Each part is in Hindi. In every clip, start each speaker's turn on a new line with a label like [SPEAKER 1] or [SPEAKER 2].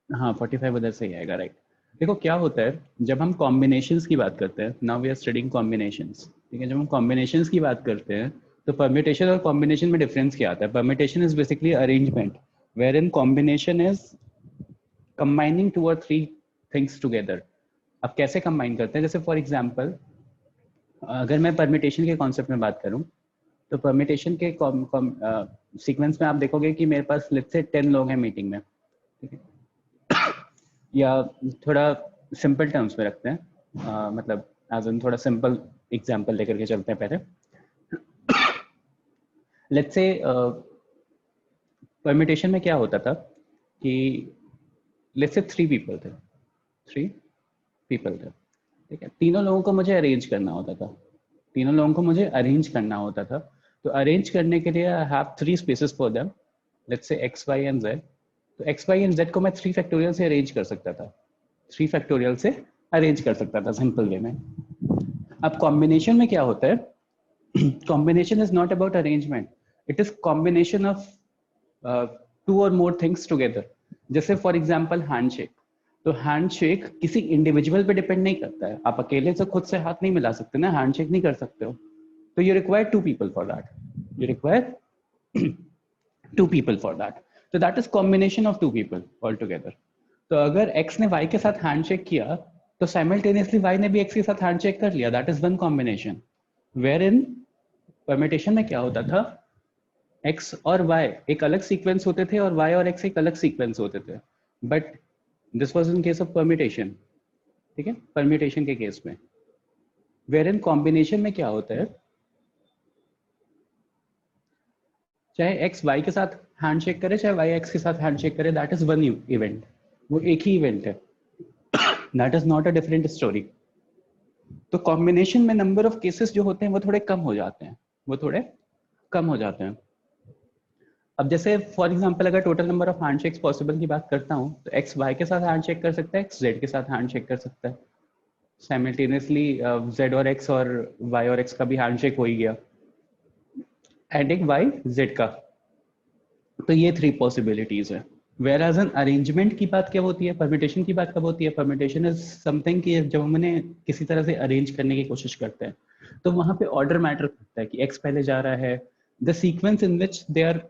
[SPEAKER 1] हाँ 45 उधर से ही आएगा, राइट। देखो क्या होता है जब हम कॉम्बिनेशंस की बात करते हैं, now we are studying combinations, ठीक है। जब हम कॉम्बिनेशंस की बात करते हैं तो परम्यूटेशन और कॉम्बिनेशन में डिफरेंस क्या आता है? Permutation is basically arrangement, where in combination is combining two और थ्री थिंग्स टुगेदर। अब कैसे कंबाइन करते हैं? जैसे फॉर एग्जांपल अगर मैं परम्यूटेशन के कॉन्सेप्ट में बात करूं, तो परम्यूटेशन के सीक्वेंस में आप देखोगे कि मेरे पास लेट्स से 10 लोग हैं मीटिंग में, ठीक है। या थोड़ा सिंपल टर्म्स में रखते हैं, मतलब एज एन थोड़ा सिंपल एग्जांपल लेकर के चलते हैं पहले। लेट्स से परम्यूटेशन में क्या होता था कि लेट्स से 3 पीपल थे, 3 पीपल थे, ठीक है। तीनों लोगों को मुझे अरेंज करना होता था, तीनों लोगों को मुझे अरेंज करना होता था। तो अरेंज करने के लिए I have 3 spaces for them, let's say X Y and Z. तो एक्स वाई एंड जेड को मैं 3 फैक्टोरियल से अरेंज कर सकता था, 3 फैक्टोरियल से अरेंज कर सकता था सिंपल वे में। अब कॉम्बिनेशन में क्या होता है? Combination is not about arrangement, it is combination of 2 और मोर थिंग्स टुगेदर। जैसे फॉर एग्जांपल हैंडशेक, तो हैंडशेक किसी इंडिविजुअल पे डिपेंड नहीं करता है, आप अकेले से खुद से हाथ नहीं मिला सकते ना, हैंडशेक नहीं कर सकते हो। तो you require 2 people for that, you require 2 people for that. तो that is combination of 2 people all together. तो अगर एक्स ने वाई के साथ हैंडशेक किया तो साइमल्टेनियसली वाई ने भी एक्स के साथ हैंडशेक कर लिया, that is one combination. Where in permutation में क्या होता था, एक्स और वाई एक अलग सीक्वेंस होते थे और वाई और एक्स एक अलग सीक्वेंस होते थे, but this was in case of permutation, ठीक है, परम्यूटेशन के केस में। वेयर इन कॉम्बिनेशन में क्या होता है, चाहे एक्स वाई के साथ हैंडशेक करे चाहे वाई एक्स के साथ हैंडशेक करे, दैट इज वन इवेंट, वो एक ही इवेंट है, that is not a different story. तो कॉम्बिनेशन में नंबर ऑफ केसेस जो होते हैं वो थोड़े कम हो जाते हैं, वो थोड़े कम हो जाते हैं। अब जैसे फॉर एग्जांपल अगर total number of handshakes possible की बात करता हूँ, तो एक्स वाई के साथ हैंडशेक कर सकता है, एक्स जेड के साथ हैंडशेक कर सकता है साइमल्टेनियसली, जेड और एक्स और वाई और एक्स का भी हैंडशेक हो ही गया, एंडिंग वाई जेड का। तो ये 3 पॉसिबिलिटीज है। वेयर एज एन अरेंजमेंट की बात क्या होती है, परमिटेशन की बात कब होती है? परमिटेशन इज समथिंग कि जब हम उन्हें किसी तरह से अरेंज करने की कोशिश करते हैं तो वहां पे ऑर्डर मैटर करता है कि एक्स पहले जा रहा है, the sequence in which they are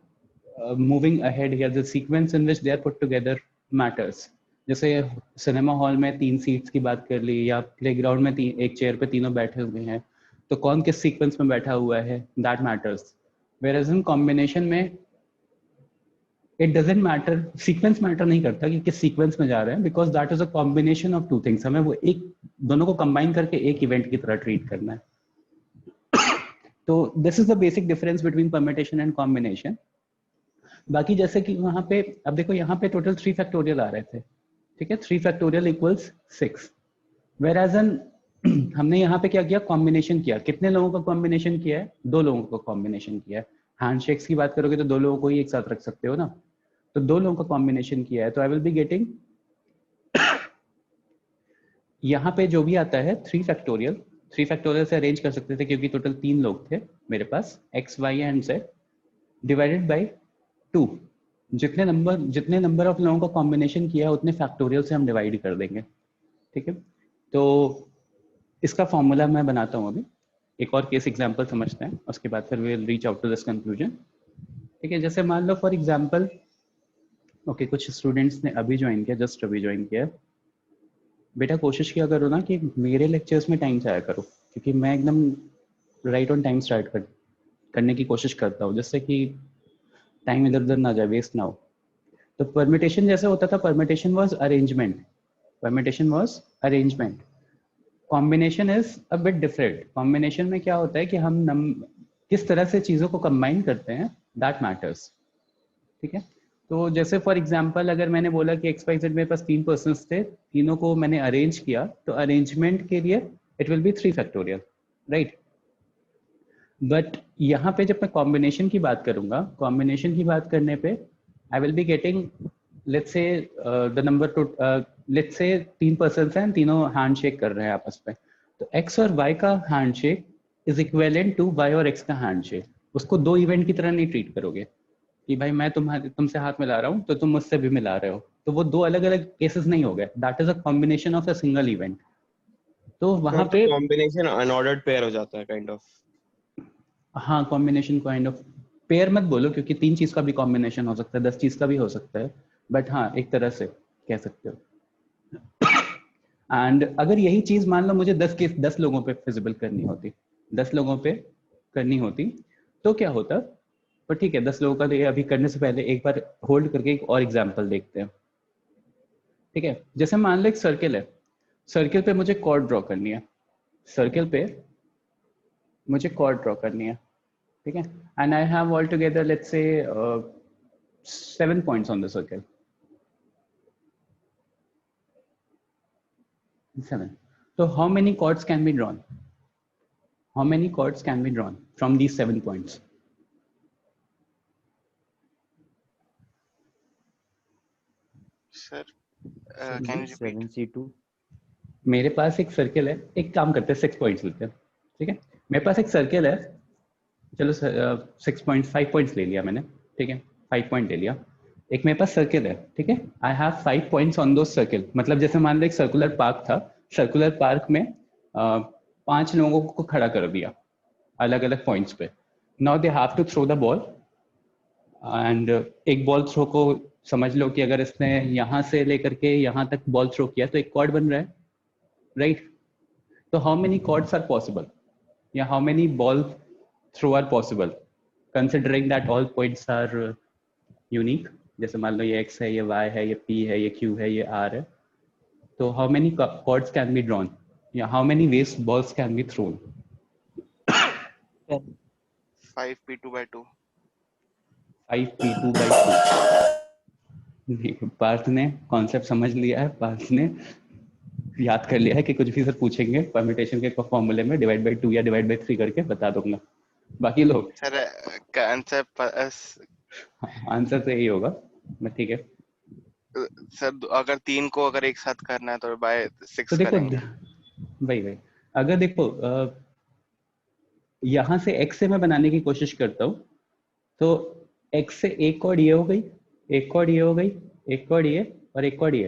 [SPEAKER 1] moving ahead या the sequence in which they are put together matters. जैसे सिनेमा हॉल में 3 सीट्स की बात कर ली, या प्लेग्राउंड में एक चेयर पे तीनों बैठे हुए हैं, तो कौन किस सीक्वेंस में बैठा हुआ है, that matters. Whereas in combination में it doesn't matter, sequence matter नहीं करता कि किस सीक्वेंस में जा रहे हैं, because that is a combination of 2 things, हमें वो एक दोनों को कंबाइन करके एक इवेंट की तरह ट्रीट करना है। तो this is the basic difference between permutation and combination. बाकी जैसे कि वहां पे अब देखो यहाँ पे टोटल 3 फैक्टोरियल आ रहे थे, ठीक है, 3 factorial equals 6। Whereas n हमने यहाँ पे क्या किया, कॉम्बिनेशन किया। कितने लोगों का कॉम्बिनेशन किया है? 2 लोगों का कॉम्बिनेशन किया है। हैंडशेक्स की बात करोगे तो 2 लोगों को ही एक साथ रख सकते हो ना, तो 2 लोगों का कॉम्बिनेशन किया है, तो आई विल बी गेटिंग यहाँ पे जो भी आता है 3 फैक्टोरियल, 3 फैक्टोरियल से अरेंज कर सकते थे क्योंकि टोटल 3 लोग थे मेरे पास, X Y and Z, divided by 2। जितने नंबर ऑफ लोगों का कॉम्बिनेशन किया है उतने फैक्टोरियल से हम डिवाइड कर देंगे, ठीक है। तो इसका फॉर्मूला मैं बनाता हूँ अभी, एक और केस एग्जांपल समझते हैं, उसके बाद फिर we will reach out to this conclusion, ठीक है। जैसे मान लो फॉर एग्जांपल ओके, कुछ स्टूडेंट्स ने अभी ज्वाइन किया, जस्ट अभी ज्वाइन किया। बेटा कोशिश किया करो ना कि मेरे लेक्चर्स में टाइम से आया करो, क्योंकि मैं एकदम राइट ऑन टाइम स्टार्ट करने की कोशिश करता हूँ, जिससे कि टाइम इधर उधर ना जाए, वेस्ट ना हो। तो परमिटेशन जैसे होता था, permutation was arrangement, permutation was arrangement. Combination is a bit different. Combination में क्या होता है कि हम किस तरह से चीज़ों को कंबाइन करते हैं, दैट मैटर्स, ठीक है। तो जैसे फॉर एग्जांपल अगर मैंने बोला कि एक्स वाई जेड मेरे पास 3 पर्सन्स थे, तीनों को मैंने अरेंज किया, तो अरेंजमेंट के लिए it will be 3 factorial, right. But यहाँ पे जब मैं कॉम्बिनेशन की बात करूंगा, कॉम्बिनेशन की बात करने पे आई will be getting let's say the number two, let's say 3 persons हैं, तीनों हैंड शेक कर रहे हैं आपस में, तो एक्स और वाई का hand shake is equivalent to Y और एक्स का हैंड शेक। उसको 2 इवेंट की तरह नहीं ट्रीट करोगे, कि भाई मैं तुमसे हाथ मिला रहा हूँ तो तुम मुझसे भी मिला रहे हो, तो वो दो अलग अलग केसेस नहीं हो गए, that is a combination of a single event. तो
[SPEAKER 2] हाँ,
[SPEAKER 1] वहां
[SPEAKER 2] तो
[SPEAKER 1] पे
[SPEAKER 2] कॉम्बिनेशन अनऑर्डर्ड पेयर हो जाता है काइंड ऑफ।
[SPEAKER 1] हाँ कॉम्बिनेशन काइंड ऑफ, पेयर मत बोलो क्योंकि 3 चीज का भी कॉम्बिनेशन हो सकता है, 10 चीज का भी हो सकता है, बट हाँ एक तरह से कह सकते हो। एंड अगर यही चीज मान लो मुझे 10 लोगों पे फिजिबल करनी होती, 10 लोगों पे करनी होती, तो क्या होता? पर ठीक है, 10 लोगों का तो ये अभी करने से पहले एक बार होल्ड करके एक और एग्जांपल देखते हैं। ठीक है, जैसे मान लो एक सर्किल है, सर्किल पे मुझे कॉर्ड ड्रॉ करनी है, सर्किल पे मुझे कॉर्ड ड्रॉ करनी है, ठीक है, and I have all together let's say 7 points on the circle, 7। So how many chords can be drawn? How many chords can be drawn from these 7 points?
[SPEAKER 3] Sir, can you repeat?
[SPEAKER 4] 7C2।
[SPEAKER 1] मेरे पास एक सर्किल है, एक काम करते हैं 6 पॉइंट्स लेते हैं, ठीक है, मेरे पास एक सर्किल है, चलो 6 पॉइंट्स 5 पॉइंट्स ले लिया मैंने, ठीक है, 5 पॉइंट ले लिया, एक मेरे पास सर्किल है, ठीक है, आई हैव 5 पॉइंट्स ऑन दो सर्किल, मतलब जैसे मान लो एक सर्कुलर पार्क था, सर्कुलर पार्क में 5 लोगों को खड़ा कर दिया अलग अलग पॉइंट्स पे, now they have to throw the ball, and एक बॉल थ्रो को समझ लो कि अगर इसने यहाँ से लेकर के यहाँ तक बॉल थ्रो किया तो एक कॉर्ड बन रहा है, राइट? तो how many chords are possible, या how many ball throw are possible considering that all points are unique, जैसे मान लो ये x है, ये y है, ये p है, ये q है, ये r है, तो how many chords can be drawn, या how many waste balls can be thrown?
[SPEAKER 3] 5p2/2.
[SPEAKER 1] 5p2/2। Parth ने कॉन्सेप्ट समझ लिया है, पार्थ ने याद कर लिया है कि कुछ भी सर पूछेंगे परम्यूटेशन के फॉर्मूले में डिवाइड बाई 2 या डिवाइड बाई 3 करके बता दूंगा। बाकी लोग
[SPEAKER 3] Sir, concept
[SPEAKER 1] आंसर तो यही होगा, बट ठीक है।
[SPEAKER 3] सर अगर 3 को अगर एक साथ करना है तो बाय 6
[SPEAKER 1] तो देखो
[SPEAKER 3] करेंगे।
[SPEAKER 1] भाई अगर देखो यहाँ से x से मैं बनाने की कोशिश करता हूँ, तो x से एक कॉर्ड ये हो गई, एक कॉर्ड ये हो गई, एक कॉर्ड ये और एक कॉर्ड ये,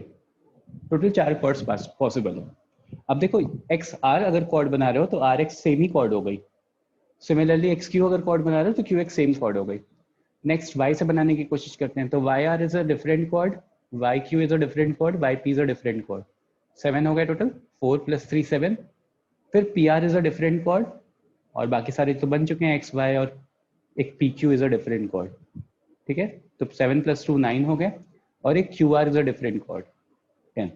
[SPEAKER 1] टोटल 4 कॉर्ड्स पॉसिबल है। अब देखो एक्स आर अगर कॉर्ड बना रहे हो तो आर एक्स सेम ही कॉर्ड हो गई, सिमिलरली एक्स क्यू अगर कॉर्ड बना रहे हो तो क्यू एक्स सेम कॉर्ड हो गई। नेक्स्ट वाई से बनाने की कोशिश करते हैं, तो Y R is a different chord, Y Q is a different chord, Y P is a different chord, 7 हो गए टोटल, 4 + 3 7। फिर P R is a different chord, और बाकी सारे तो बन चुके हैं एक्स वाई, और एक P Q is a different chord, ठीक है, तो 7 + 2 9 हो गए, और एक Q R is a different chord 10,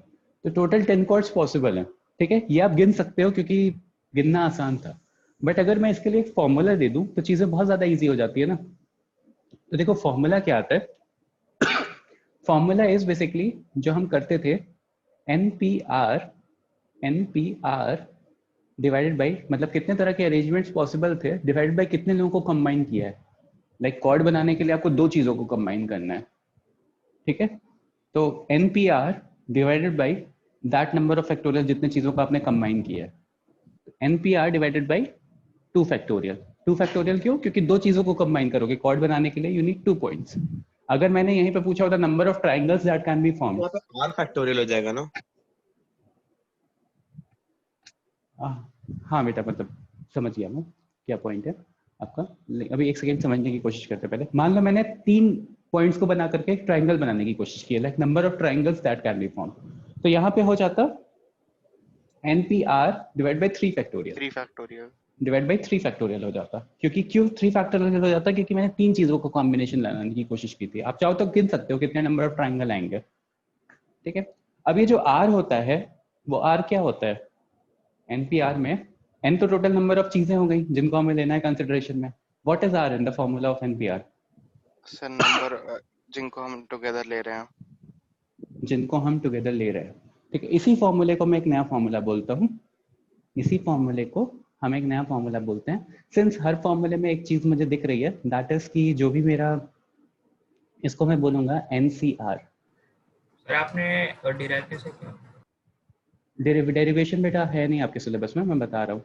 [SPEAKER 1] तो टोटल 10 कॉर्ड्स पॉसिबल है, ठीक है, ये आप गिन सकते हो क्योंकि गिनना आसान था। बट अगर मैं इसके लिए एक फॉर्मूला दे दूं तो चीजें बहुत ज्यादा इजी हो जाती है ना। तो देखो फॉर्मूला क्या आता है, फॉर्मूला इज बेसिकली जो हम करते थे n P r divided by, मतलब कितने तरह के अरेंजमेंट्स पॉसिबल थे डिवाइडेड बाई कितने लोगों को कंबाइन किया है। लाइक कॉर्ड बनाने के लिए आपको 2 चीजों को कंबाइन करना है, ठीक है, तो n P r divided by that number of factorial जितने चीजों को आपने कंबाइन किया है, n P r divided by 2 factorial. 2 factorial क्यों? क्योंकि 2 चीजों को कंबाइन करोगे कॉर्ड बनाने के लिए, यू नीड 2 पॉइंट्स। अगर मैंने यहीं पे पूछा होता number of triangles that can be form,
[SPEAKER 2] वहाँ पे r फैक्टोरियल हो जाएगा ना।
[SPEAKER 1] हाँ बेटा, मतलब समझ गया मैं क्या पॉइंट है आपका। अभी एक सेकेंड समझने की कोशिश करते हैं पहले। मान लो मैंने 3 पॉइंट्स को बना करके एक ट्राइंगल बनाने की कोशिश की है, like number of triangles that can be form, तो यहाँ पे हो जाता NPR divide by 3 factorial,
[SPEAKER 3] 3 factorial.
[SPEAKER 1] Divide by 3 factorial हो जाता। क्योंकि क्यों 3 फैक्टोरियल हो जाता? क्योंकि मैंने 3 चीजों को कॉम्बिनेशन लाने की कोशिश की थी। आप चाहो तो गिन सकते हो कितने नंबर ऑफ ट्राइंगल आएंगे, ठीक है। अब ये जो R होता है वो R क्या होता है NPR में? N तो टोटल नंबर ऑफ चीजें हो गई जिनको हमें लेना है कंसिडरेशन में। What is R in the formula of NPR?
[SPEAKER 3] Sir number जिनको हम टुगेदर ले रहे हैं।
[SPEAKER 1] जिनको हम टुगेदर ले रहे हैं, ठीक है। इसी फॉर्मूले को मैं एक नया फॉर्मूला बोलता हूँ, इसी फॉर्मूले को हम एक नया फॉर्मूला बोलते हैं। सिंस हर फॉर्मूले में एक चीज मुझे दिख रही है, दैट इज कि जो भी मेरा, इसको मैं बोलूंगा NCR।
[SPEAKER 5] सर आपने डिराइव कैसे किया?
[SPEAKER 1] डेरिवेशन बेटा है नहीं आपके सिलेबस में, मैं बता रहा हूँ।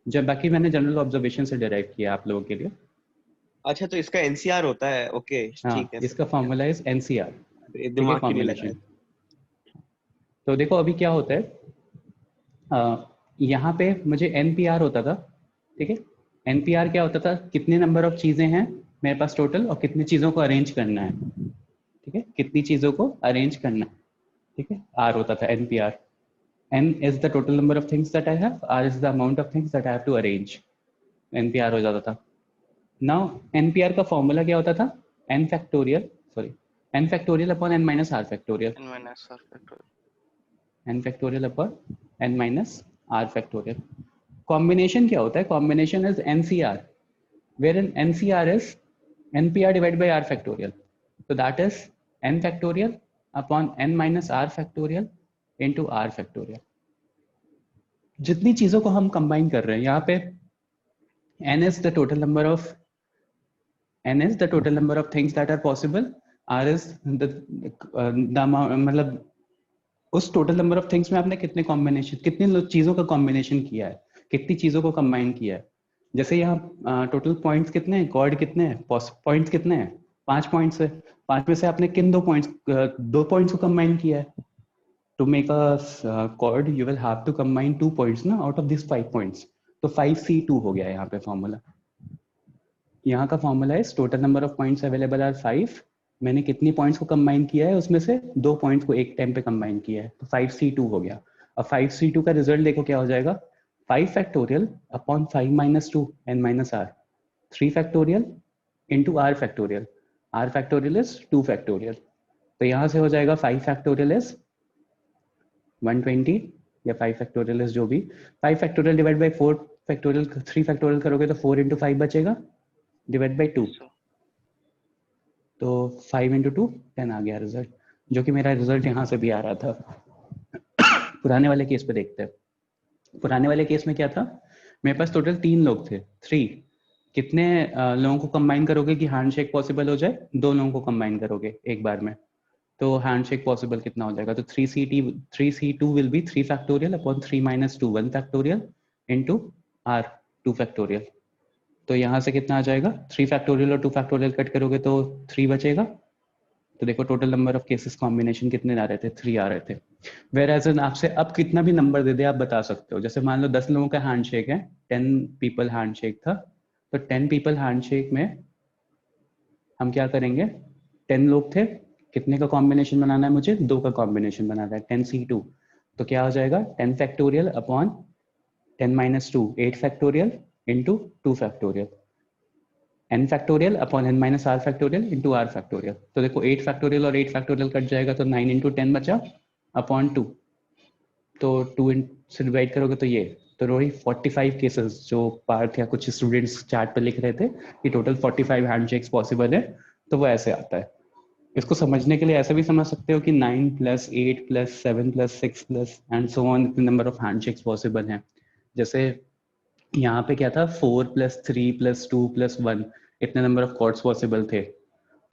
[SPEAKER 1] जब बाकी मैंने जनरल ऑब्जर्वेशन से डिराइव किया आप लोगों के लिए।
[SPEAKER 2] अच्छा तो इसका एनसीआर होता है, ओके
[SPEAKER 1] हाँ,
[SPEAKER 2] ठीक है
[SPEAKER 1] इसका फॉर्मूला इज एनसीआर,
[SPEAKER 2] ये
[SPEAKER 1] ठीक है,
[SPEAKER 2] दिमाग की नहीं लगा
[SPEAKER 1] कॉम्बिनेशन। तो देखो अभी क्या होता है, यहाँ पे मुझे एनपीआर होता था, ठीक है। एनपीआर क्या होता था, कितने नंबर ऑफ चीजें हैं मेरे पास टोटल और कितनी चीजों को अरेंज करना है, ठीक है, कितनी चीजों को अरेंज करना है, ठीक है, आर होता था NPR. n is the total number of things that I have, r is the amount of things that I have to arrange, npr हो जाता था। now npr का फॉर्मूला क्या होता था, n factorial, sorry, n factorial upon n minus r factorial,
[SPEAKER 3] n minus r factorial.
[SPEAKER 1] n factorial upon n minus r factorial. Combination क्या होता है, combination is ncr, wherein ncr is npr divided by r factorial, so that is n factorial upon n minus r factorial into r factorial। जितनी चीजों को हम कंबाइन कर रहे हैं यहाँ पे, n is the total number of things that are possible, r is the amount, मतलब उस टोटल नंबर ऑफ थिंग्स में आपने कितने कॉम्बिनेशन, कितनी चीजों का कॉम्बिनेशन किया है, कितनी चीजों को कंबाइन किया है। जैसे यहाँ टोटल पॉइंट्स कितने हैं, कॉर्ड कितने हैं, पॉइंट्स कितने हैं, 5 पॉइंट्स है। 5 में से आपने किन 2 पॉइंट्स को कंबाइन किया है। To make a chord you will have to combine 2 points ना out of these 5 points, तो 5c2 हो गया यहाँ पे फॉर्मूला। यहाँ का फॉर्मूला है total number of points available are 5, मैंने कितनी पॉइंट्स को कंबाइन किया है, उसमें से 2 पॉइंट्स को एक टाइम पे कंबाइन किया है, तो 5c2 हो गया। अब 5c2 का रिजल्ट देखो क्या हो जाएगा, 5 factorial upon 5 minus 2 n minus r, 3 factorial into r factorial, r factorial is 2 factorial, तो यहाँ से हो जाएगा 5 फैक्टोरियल इज 120 या 5 फैक्टोरियल इज जो भी, 5 factorial divide by 4 factorial, 3 factorial करोगे तो 4 इंटू 5 बचेगा डिवाइड बाय 2, तो 5 इंटू 2 10 आ गया रिजल्ट, जो कि मेरा रिजल्ट यहाँ से भी आ रहा था। पुराने वाले केस पे देखते हैं। पुराने वाले केस में क्या था, मेरे पास टोटल 3 लोग थे, 3, कितने लोगों को कंबाइन करोगे कि हैंडशेक पॉसिबल हो जाए, 2 लोगों को कंबाइन करोगे एक बार में, तो हैंडशेक पॉसिबल कितना हो जाएगा, तो 3c2 will be 3 factorial upon 3 minus 2 1 factorial into r 2 factorial, तो यहाँ से कितना आ जाएगा, 3 फैक्टोरियल और 2 फैक्टोरियल कट करोगे तो 3 बचेगा, तो देखो total number of cases combination कितने आ रहे थे, 3 आ रहे थे। वेयर एज एन आपसे अब कितना भी नंबर दे दे आप बता सकते हो, जैसे मान लो 10 लोगों का हैंडशेक है, 10 पीपल हैंडशेक था, तो 10 पीपल हैंडशेक में हम क्या करेंगे, 10 लोग थे, कितने का कॉम्बिनेशन बनाना है मुझे, 2 का कॉम्बिनेशन बनाना है, 10c2, तो क्या हो जाएगा 10 factorial upon 10 minus 2 8 factorial into 2 factorial, n factorial upon n minus r factorial into r factorial, तो देखो 8 फैक्टोरियल और 8 फैक्टोरियल कट जाएगा, तो 9 इंटू 10 बचा अपॉन 2, तो 2 से डिवाइड करोगे तो ये, तो वही 45 केसेस जो पार्थ या कुछ स्टूडेंट्स चैट पे लिख रहे थे कि टोटल 45 हैंडशेक्स पॉसिबल है, तो वो ऐसे आता है। इसको समझने के लिए ऐसा भी समझ सकते हो कि 9 plus 8 plus 7 plus 6 plus and so on इतने नंबर ऑफ हैंडशेक्स पॉसिबल हैं। जैसे यहाँ पे क्या था, 4 प्लस 3 प्लस 2 प्लस 1 इतने नंबर ऑफ कॉर्ड्स पॉसिबल थे,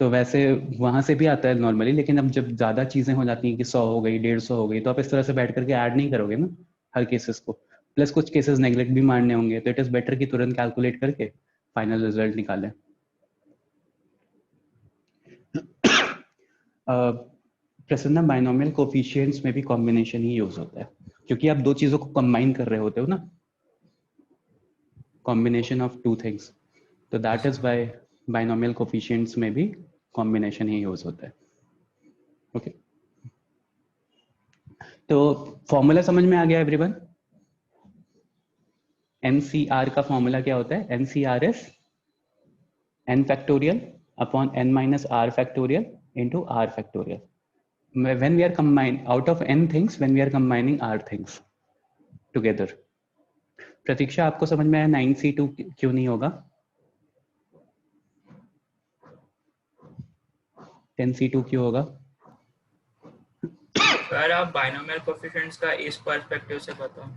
[SPEAKER 1] तो वैसे वहां से भी आता है नॉर्मली, लेकिन अब जब ज्यादा चीजें हो जाती हैं कि 100 हो गई 150 हो गई, तो आप इस तरह से बैठ करके ऐड नहीं करोगे ना हर केसेस को, प्लस कुछ केसेस नेग्लेक्ट भी मारने होंगे, तो इट इज बेटर कि तुरंत कैलकुलेट करके फाइनल रिजल्ट निकालें। प्रसन्ना, बाइनोमियल कोफिशिएंट्स में भी कॉम्बिनेशन ही यूज होता है, क्योंकि आप 2 चीजों को कंबाइन कर रहे होते हो ना, कॉम्बिनेशन ऑफ 2 थिंग्स, तो that is why binomial coefficients में भी कॉम्बिनेशन ही यूज होता है। ओके, तो फॉर्मूला समझ में आ गया एवरीवन। NCR का फॉर्मूला क्या होता है, NCR is n factorial upon n minus r factorial into r factorial when we are combine out of n things, when we are combining r things together। प्रतीक्षा, आपको समझ में आया 9c2 क्यों नहीं होगा, 10c2 क्यों होगा?
[SPEAKER 5] सर आप बाइनोमियल कोएफिशिएंट्स का इस पर्सपेक्टिव से बताओ।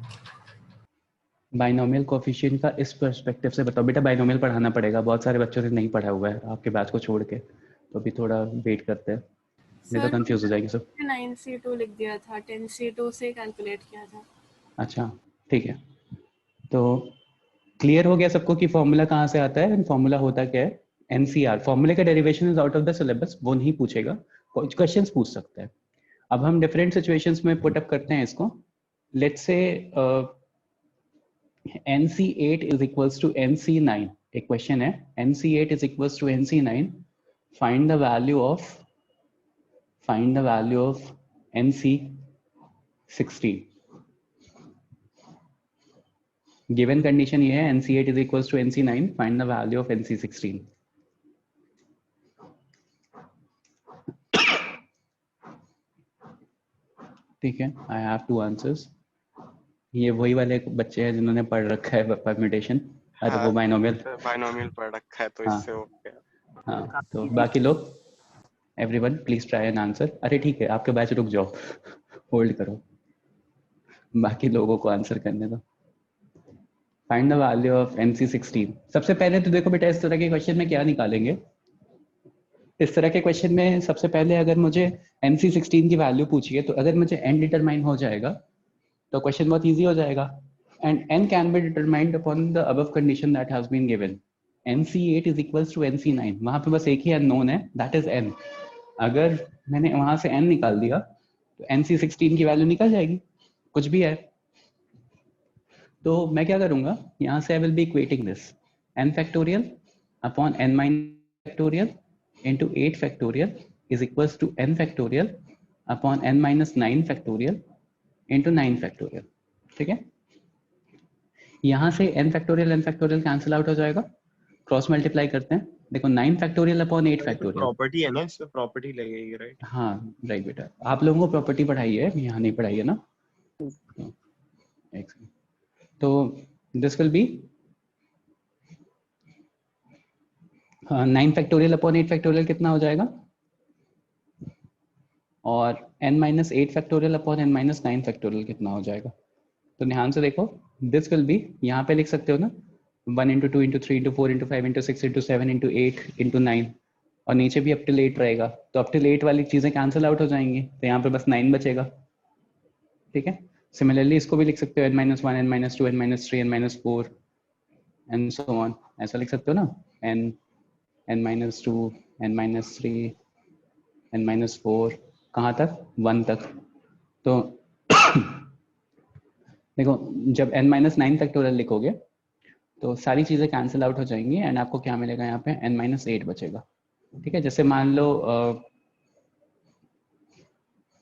[SPEAKER 1] बाइनोमियल कोएफिशिएंट का इस पर्सपेक्टिव से बताओ बेटा, बाइनोमियल पढ़ाना पड़ेगा, बहुत सारे बच्चों ने नहीं पढ़ा हुआ है आपके बैच को छोड़ के, तो अभी थोड़ा वेट करते हैं, नहीं तो कंफ्यूज हो जाएगी सब।
[SPEAKER 4] 9c2 लिख दिया था, 10c2 से कैलकुलेट किया था।
[SPEAKER 1] अच्छा ठीक है, तो क्लियर हो गया सबको कि फॉर्मूला कहाँ से आता है, फॉर्मूला होता क्या है, NCR फॉर्मूले का derivation is out of the syllabus, वो नहीं पूछेगा, कुछ क्वेश्चंस पूछ सकता है। अब हम डिफरेंट सिचुएशंस में पुट अप करते हैं इसको। Let's say NC8 is equals to NC9, एक क्वेश्चन है, NC8 is equals to NC9, find the value of NC16। Given condition ये है, NC8 is equals to NC9, find the value of NC16। ठीक है, आई हैव टू आंसर्स। ये वही वाले बच्चे हैं जिन्होंने पढ़ रखा है परम्यूटेशन, अरे वो बाइनोमियल
[SPEAKER 3] पढ़ रखा है तो
[SPEAKER 1] हाँ।
[SPEAKER 3] इससे हो गया।
[SPEAKER 1] हाँ, तो बाकी लोग everyone please try an answer. अरे ठीक है, आपके बैच रुक जाओ, होल्ड करो, बाकी लोगों को आंसर करने दो। Find the value of NC16। सबसे पहले तो देखो बेटा, इस तरह के क्वेश्चन में क्या निकालेंगे। इस तरह के क्वेश्चन में सबसे पहले अगर मुझे NC16 की वैल्यू पूछिए, तो अगर मुझे n डिटरमाइन हो जाएगा तो क्वेश्चन बहुत इजी हो जाएगा। And n can be determined upon the above condition that has been given. NC8 is equals to NC9, वहां पे बस एक ही अननोन है, दैट इज n। अगर मैंने वहां से n निकाल दिया तो NC16 की वैल्यू निकल जाएगी, कुछ भी है। तो मैं क्या करूंगा, यहाँ से आई will B equating this n factorial upon n minus factorial into 8 factorial is equals to n factorial upon n minus 9 factorial into 9 factorial। ठीक है, यहां से n factorial कैंसिल आउट हो जाएगा, क्रॉस मल्टीप्लाई करते हैं। देखो 9 फैक्टोरियल अपॉन 8 फैक्टोरियल
[SPEAKER 2] प्रॉपर्टी है ना, इसमें प्रॉपर्टी लगेगी, राइट?
[SPEAKER 1] हाँ राइट बेटा, आप लोगों को प्रॉपर्टी पढ़ाई है, यहाँ नहीं पढ़ाई है ना। तो this will be 9 factorial upon 8 factorial कितना हो जाएगा, और n minus 8 factorial upon n minus 9 factorial कितना हो जाएगा। तो ध्यान से देखो, दिस विल बी, यहाँ पे लिख सकते हो ना 1 into 2 into 3 into 4 into 5 into 6 into 7 into 8 into 9, और नीचे भी अप टिल 8 रहेगा, तो अप टिल 8 वाली चीजें कैंसिल आउट हो जाएंगी, तो यहाँ पे बस 9 बचेगा। ठीक है, सिमिलरली इसको भी लिख सकते हो n minus 1 n minus 2 n minus 3 n minus 4 and so on, ऐसा लिख सकते हो ना, n minus 2 n minus 3 n minus 4 कहाँ तक, 1 तक। तो देखो जब n minus 9 फैक्टोरियल लिखोगे तो सारी चीजें कैंसिल आउट हो जाएंगी एंड आपको क्या मिलेगा, यहाँ पे n minus 8 बचेगा। ठीक है, जैसे मान लो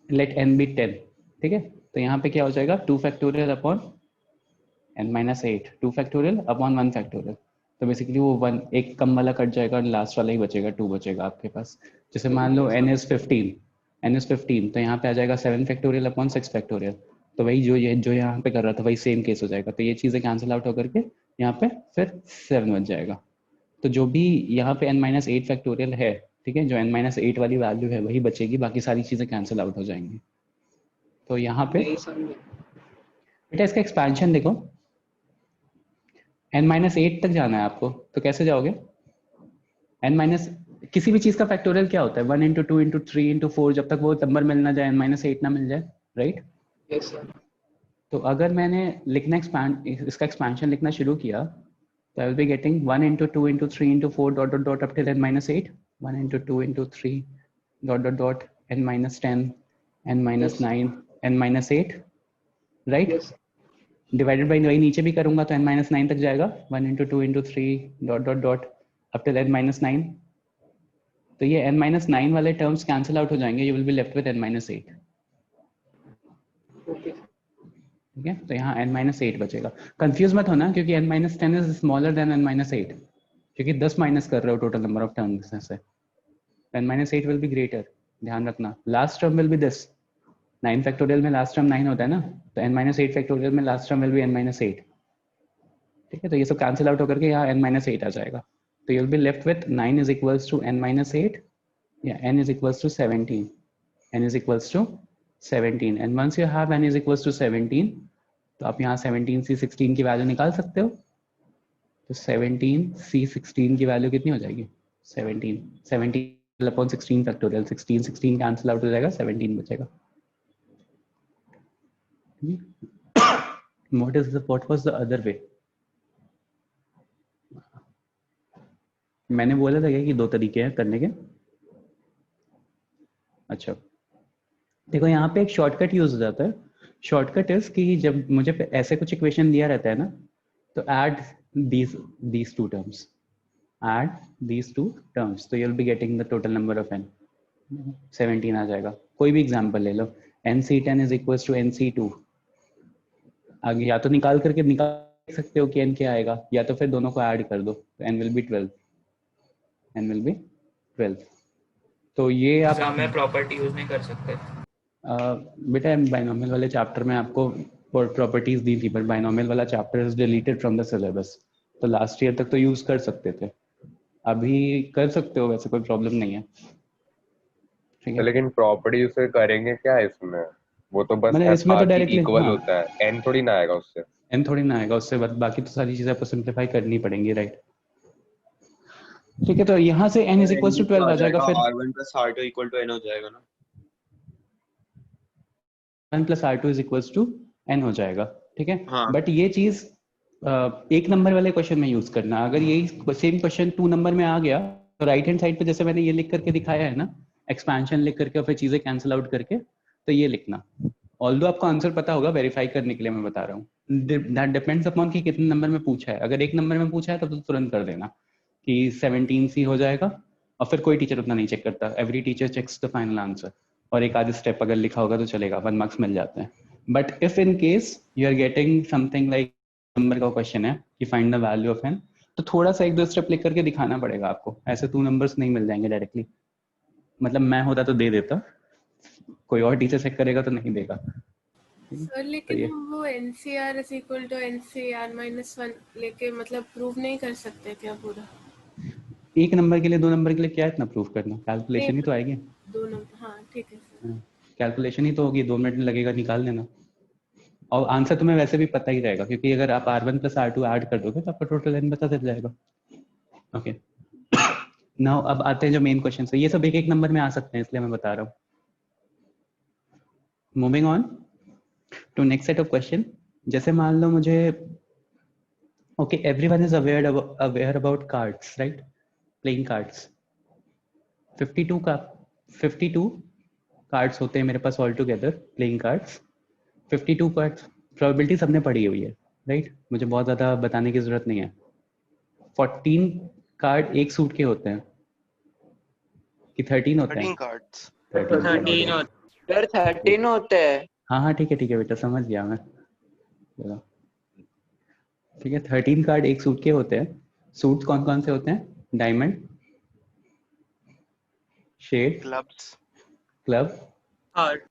[SPEAKER 1] लेट n बी 10, ठीक है, तो यहाँ पे क्या हो जाएगा 2 factorial upon n minus 8, 2 factorial upon 1 factorial, तो बेसिकली वो 1 एक कम वाला कट जाएगा और लास्ट वाला ही बचेगा, 2 बचेगा आपके पास। जैसे मान लो n is 15, तो यहाँ पे आ जाएगा 7 फैक्टोरियल अपॉन 6 फैक्टोरियल, तो वही जो यहाँ पे कर रहा था वही सेम केस हो जाएगा। तो ये चीजें कैंसिल आउट होकर के यहाँ पे फिर 7 बच जाएगा। तो जो भी यहाँ पे n माइनस 8 फैक्टोरियल है, ठीक है, जो n माइनस 8 वाली वैल्यू है वही बचेगी, बाकी सारी चीजें कैंसिल आउट हो जाएंगी। तो यहाँ पे बेटा इसका एक्सपेंशन देखो, n माइनस 8 तक जाना है आपको, तो कैसे जाओगे, n माइनस किसी भी चीज का फैक्टोरियल क्या होता है, 1 into 2 into 3 into 4, जब तक वो नंबर मिल ना जाए n माइनस 8 ना मिल जाए, राइट?
[SPEAKER 5] Yes sir.
[SPEAKER 1] तो अगर मैंने लिखना इसका एक्सपेंशन लिखना शुरू किया, तो आई will be getting 1 into 2 into 3 into 4 dot dot dot up till n minus 8, 1 into 2 into 3 dot dot dot n minus 10 n minus 9 n minus 8, right? Divided by वही नीचे भी करूंगा तो n minus 9 तक जाएगा, 1 into 2 into 3 dot dot dot up till n minus 9। तो ये n minus 9 वाले टर्म्स कैंसिल आउट हो जाएंगे, you will be left with n minus 8। ठीक है, तो यहाँ n minus 8 बचेगा। कंफ्यूज मत होना, क्योंकि n minus 10 is smaller than n minus 8, क्योंकि 10 माइनस कर रहे हो टोटल नंबर ऑफ टर्म्स से, n minus 8 will be greater. ध्यान रखना, last term will be this, 9 factorial में लास्ट टर्म 9 होता है ना, तो n minus 8 फैक्टोरियल में last term will be n minus 8। ठीक है, तो ये सब कैंसिल आउट होकर के यहाँ n minus 8 आ जाएगा, तो you'll be left with 9 is equals to n minus 8, yeah, n is equals to 17, n is equals to 17, and once you have n is equals to 17, तो आप यहाँ 17c16 की वैल्यू निकाल सकते हो। तो 17c16 की वैल्यू कितनी हो जाएगी, 17 अपॉन 16 फैक्टोरियल, 16 कैंसिल आउट हो जाएगा, 17 बचेगा। what was the other way? मैंने बोला था क्या कि 2 तरीके हैं करने के। अच्छा देखो यहाँ पे एक शॉर्टकट यूज हो जाता है। शॉर्टकट इज कि जब मुझे ऐसे कुछ इक्वेशन दिया रहता है ना, तो add these two terms, add these two terms, तो you'll be getting the total number of n, 17 आ जाएगा। कोई भी एग्जांपल ले लो, nc10 is equals to nc2, आगे या तो निकाल सकते हो कि n क्या आएगा, या तो फिर दोनों को ऐड कर दो तो n will be 12, n will be 12। तो ये आप
[SPEAKER 5] एग्जाम में प्रॉपर्टी यूज नहीं कर सकते।
[SPEAKER 1] बेटा बाइनोमियल वाले चैप्टर में आपको प्रॉपर्टीज दी थी, पर बाइनोमियल वाला chapter is deleted from the syllabus, तो लास्ट ईयर तक तो यूज कर सकते थे, अभी कर सकते हो, वैसे कोई प्रॉब्लम नहीं है। ठीक
[SPEAKER 6] तो
[SPEAKER 1] है,
[SPEAKER 6] लेकिन प्रॉपर्टी उसे करेंगे क्या इसमें? वो तो बस
[SPEAKER 1] मतलब इसमें तो डायरेक्टली
[SPEAKER 6] इक्वल
[SPEAKER 1] हाँ,
[SPEAKER 6] होता है, एन थोड़ी ना आएगा उससे।
[SPEAKER 1] n थोड़ी ना आएगा उससे, बाकी तो सारी चीजें आपको सिंप्लीफाई करनी पड़ेंगी, राइट। ठीक है, तो यहाँ से n इज इक्वल टू 12 आ जाएगा, फिर
[SPEAKER 2] R1 plus R2 equal to N हो जाएगा ना।
[SPEAKER 1] 1 plus R2 is equal to n हो जाएगा। ठीक है,
[SPEAKER 2] हाँ।
[SPEAKER 1] बट ये चीज एक नंबर वाले क्वेश्चन में यूज करना। अगर यही सेम क्वेश्चन 2 नंबर में आ गया तो राइट हैंड साइड पे जैसे मैंने ये लिख करके दिखाया है ना, एक्सपेंशन लिख करके और फिर चीजें कैंसिल आउट करके, तो ये लिखना। ऑल्दो आपको आंसर पता होगा, वेरीफाई करने के लिए मैं बता रहा हूँ, दैट डिपेंड्स अपॉन कि कितने नंबर में पूछा है। अगर 1 नंबर में पूछा है तो तुरंत कर देना कि 17C हो जाएगा, और फिर कोई टीचर उतना नहीं चेक करता, every teacher checks the final answer, और एक आधे स्टेप अगर लिखा होगा तो चलेगा, 1 मार्क्स मिल जाते हैं। But if in case you are getting something like number का क्वेश्चन है कि find the value of n, तो थोड़ा सा 1-2 स्टेप लिख करके दिखाना पड़ेगा आपको, ऐसे 2 नंबर्स नहीं मिल जाएंगे डायरेक्टली। मतलब मैं होता तो दे देता, कोई और टीचर चेक करेगा तो नहीं देगा।
[SPEAKER 4] सर लेकिन हम वो NCR is equal to NCR minus 1 लेके मतलब प्रूव नहीं कर सकते क्या पूरा?
[SPEAKER 1] 1 नंबर के लिए 2 नंबर के लिए क्या इतना प्रूफ करना, कैलकुलेशन ही तो आएगी।
[SPEAKER 4] 2 नंबर, हाँ ठीक है सर।
[SPEAKER 1] कैलकुलेशन ही तो होगी, 2 मिनट लगेगा, निकाल लेना, और आंसर तुम्हें वैसे भी पता ही रहेगा, क्योंकि अगर आप R1 plus R2 ऐड कर दोगे तो आपका टोटल n पता चल जाएगा। ओके, नाउ अब आते हैं जो मेन क्वेश्चन है, ये सब एक नंबर में आ सकते हैं, इसलिए मैं बता रहा हूँ। Moving on to next set of question. जैसे मान लो मुझे, okay everyone is aware about cards, right, playing cards. 52 cards होते हैं मेरे पास all together, playing cards 52 cards. Probability सबने पढ़ी हुई है, राइट, मुझे बहुत ज्यादा बताने की जरूरत नहीं है। 14 कार्ड एक सूट के होते हैं कि 13 होते हैं?
[SPEAKER 3] 13 कार्ड्स।
[SPEAKER 5] 13
[SPEAKER 7] सर 13 होते हैं।
[SPEAKER 1] हाँ ठीक है बेटा, समझ गया मैं। चलो ठीक है, 13 कार्ड एक सूट के होते हैं। सूट कौन कौन से होते हैं? Diamond, spade,
[SPEAKER 3] clubs,
[SPEAKER 1] club,
[SPEAKER 5] heart,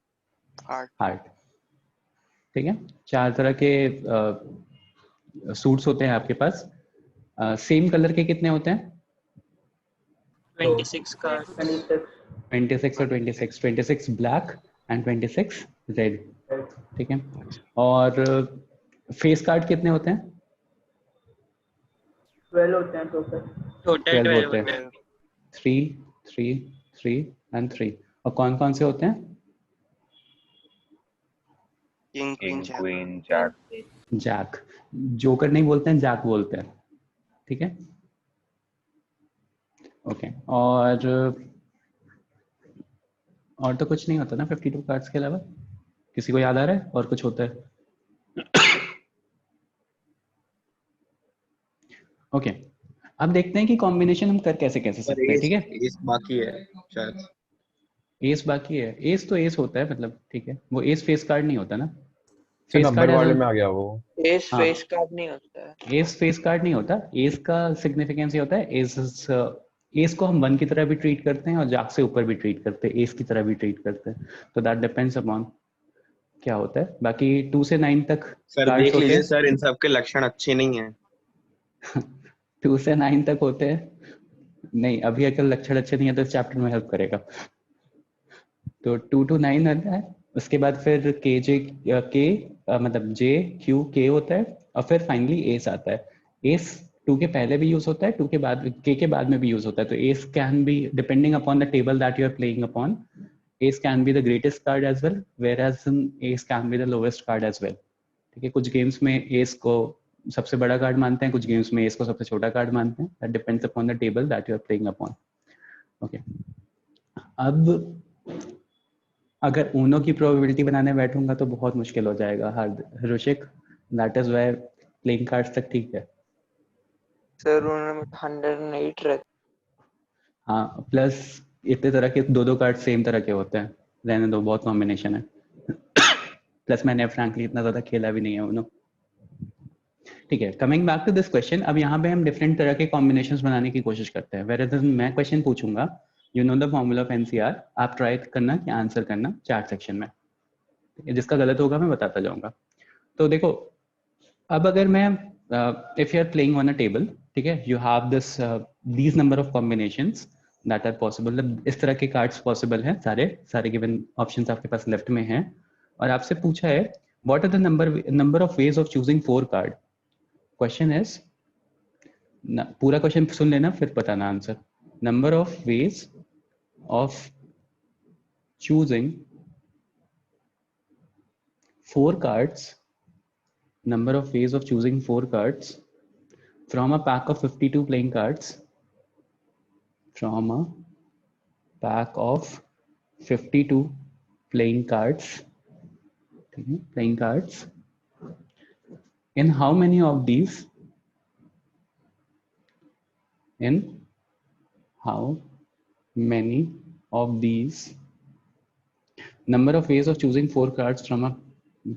[SPEAKER 1] heart. ठीक है, 4 तरह के सूट्स होते हैं आपके पास। सेम कलर के कितने होते हैं?
[SPEAKER 5] 26 कार्ड,
[SPEAKER 1] 26 और 26 ब्लैक एंड 26 रेड। ठीक है, और फेस कार्ड कितने होते हैं?
[SPEAKER 7] 12 होते हैं टोटल।
[SPEAKER 5] टोटल
[SPEAKER 1] 12
[SPEAKER 5] 12
[SPEAKER 1] होते हैं, 3 3 3 एंड 3। और कौन कौन से होते हैं?
[SPEAKER 3] King, queen,
[SPEAKER 6] queen, jack.
[SPEAKER 1] Jack. Joker नहीं बोलते हैं, जैक बोलते हैं। ठीक है, ओके। और तो कुछ नहीं होता ना 52 कार्ड्स के अलावा? किसी को याद आ रहा है और कुछ होता है? ओके, अब देखते हैं कि कॉम्बिनेशन हम कर कैसे सकते हैं। ठीक है,
[SPEAKER 2] एस बाकी है शायद।
[SPEAKER 1] एस बाकी है, एस तो एस होता है, मतलब ठीक है, वो एस फेस कार्ड नहीं होता ना।
[SPEAKER 8] से
[SPEAKER 1] फेस
[SPEAKER 8] नंबर
[SPEAKER 1] कार्ड
[SPEAKER 8] वाले में आ गया वो।
[SPEAKER 7] एस
[SPEAKER 1] हाँ।
[SPEAKER 7] फेस कार्ड नहीं होता है।
[SPEAKER 1] एस फेस कार्ड नहीं होता। एस का सिग्निफिकेंस ये होता है, एस को हम 1 की तरह भी ट्रीट करते हैं और जैक से ऊपर भी ट्रीट करते हैं, एस की तरह भी ट्रीट करते हैं, तो दैट डिपेंड्स अपॉन क्या होता है। बाकी 2 से 9 तक
[SPEAKER 2] सर
[SPEAKER 1] कार्ड्स
[SPEAKER 2] देख
[SPEAKER 1] होते
[SPEAKER 2] लीजिए
[SPEAKER 1] हैं।
[SPEAKER 2] सर, इन सब के लक्षण अच्छे नहीं हैं।
[SPEAKER 1] 2 से 9 तक होते हैं। नहीं, अभी अगर लक्षण अच्छे नहीं है तो इस चैप्टर में हेल्प करेगा। तो 2 to 9 आता है, उसके बाद फिर के जे के मतलब जे क्यू के होता है, और फिर फाइनली एस आता है। एस 2 के पहले भी यूज होता है, 2 के बाद, के बाद में भी यूज होता है। तो ace can be depending upon the table that you are playing upon, ace can be the greatest card as well, whereas ace can be the lowest card as well. ठीक है, कुछ गेम्स में एस को सबसे बड़ा कार्ड मानते हैं, कुछ गेम्स में एस को सबसे छोटा कार्ड मानते हैं. That depends upon the table that you are playing upon. Okay, अब अगर ऊनो की प्रोबेबिलिटी बनाने बैठूंगा तो बहुत मुश्किल हो जाएगा Hrishik. That is why playing cards तक ठीक है.
[SPEAKER 7] सर उन्होंने 108 रख.
[SPEAKER 1] हाँ, प्लस इतने तरह के दो कार्ड सेम तरह के होते हैं. रहने दो, बहुत कॉम्बिनेशन है. प्लस मैंने फ्रैंकली इतना ज्यादा खेला भी नहीं है उनो. ठीक है, coming back to this question. अब यहाँ पे हम डिफरेंट तरह के कॉम्बिनेशंस बनाने की कोशिश करते हैं. वेयर मैं क्वेश्चन पूछूंगा, you know the formula of NCR, आप ट्राई करना कि आंसर करना चार्ट सेक्शन में. जिसका गलत होगा मैं बताता जाऊंगा. तो देखो, अब अगर मैं if you are playing on a table, ठीक है, you have this these number of combinations that are possible. इस तरह के कार्ड्स पॉसिबल हैं, सारे गिवन ऑप्शंस आपके पास लेफ्ट में हैं. और आपसे पूछा है what are the number of ways of choosing 4 card. Question is, पूरा क्वेश्चन सुन लेना फिर बताना answer. Number of ways of choosing 4 cards, number of ways of choosing 4 cards from a pack of 52 playing cards, from a pack of 52 playing cards, in how many of these, number of ways of choosing 4 cards from a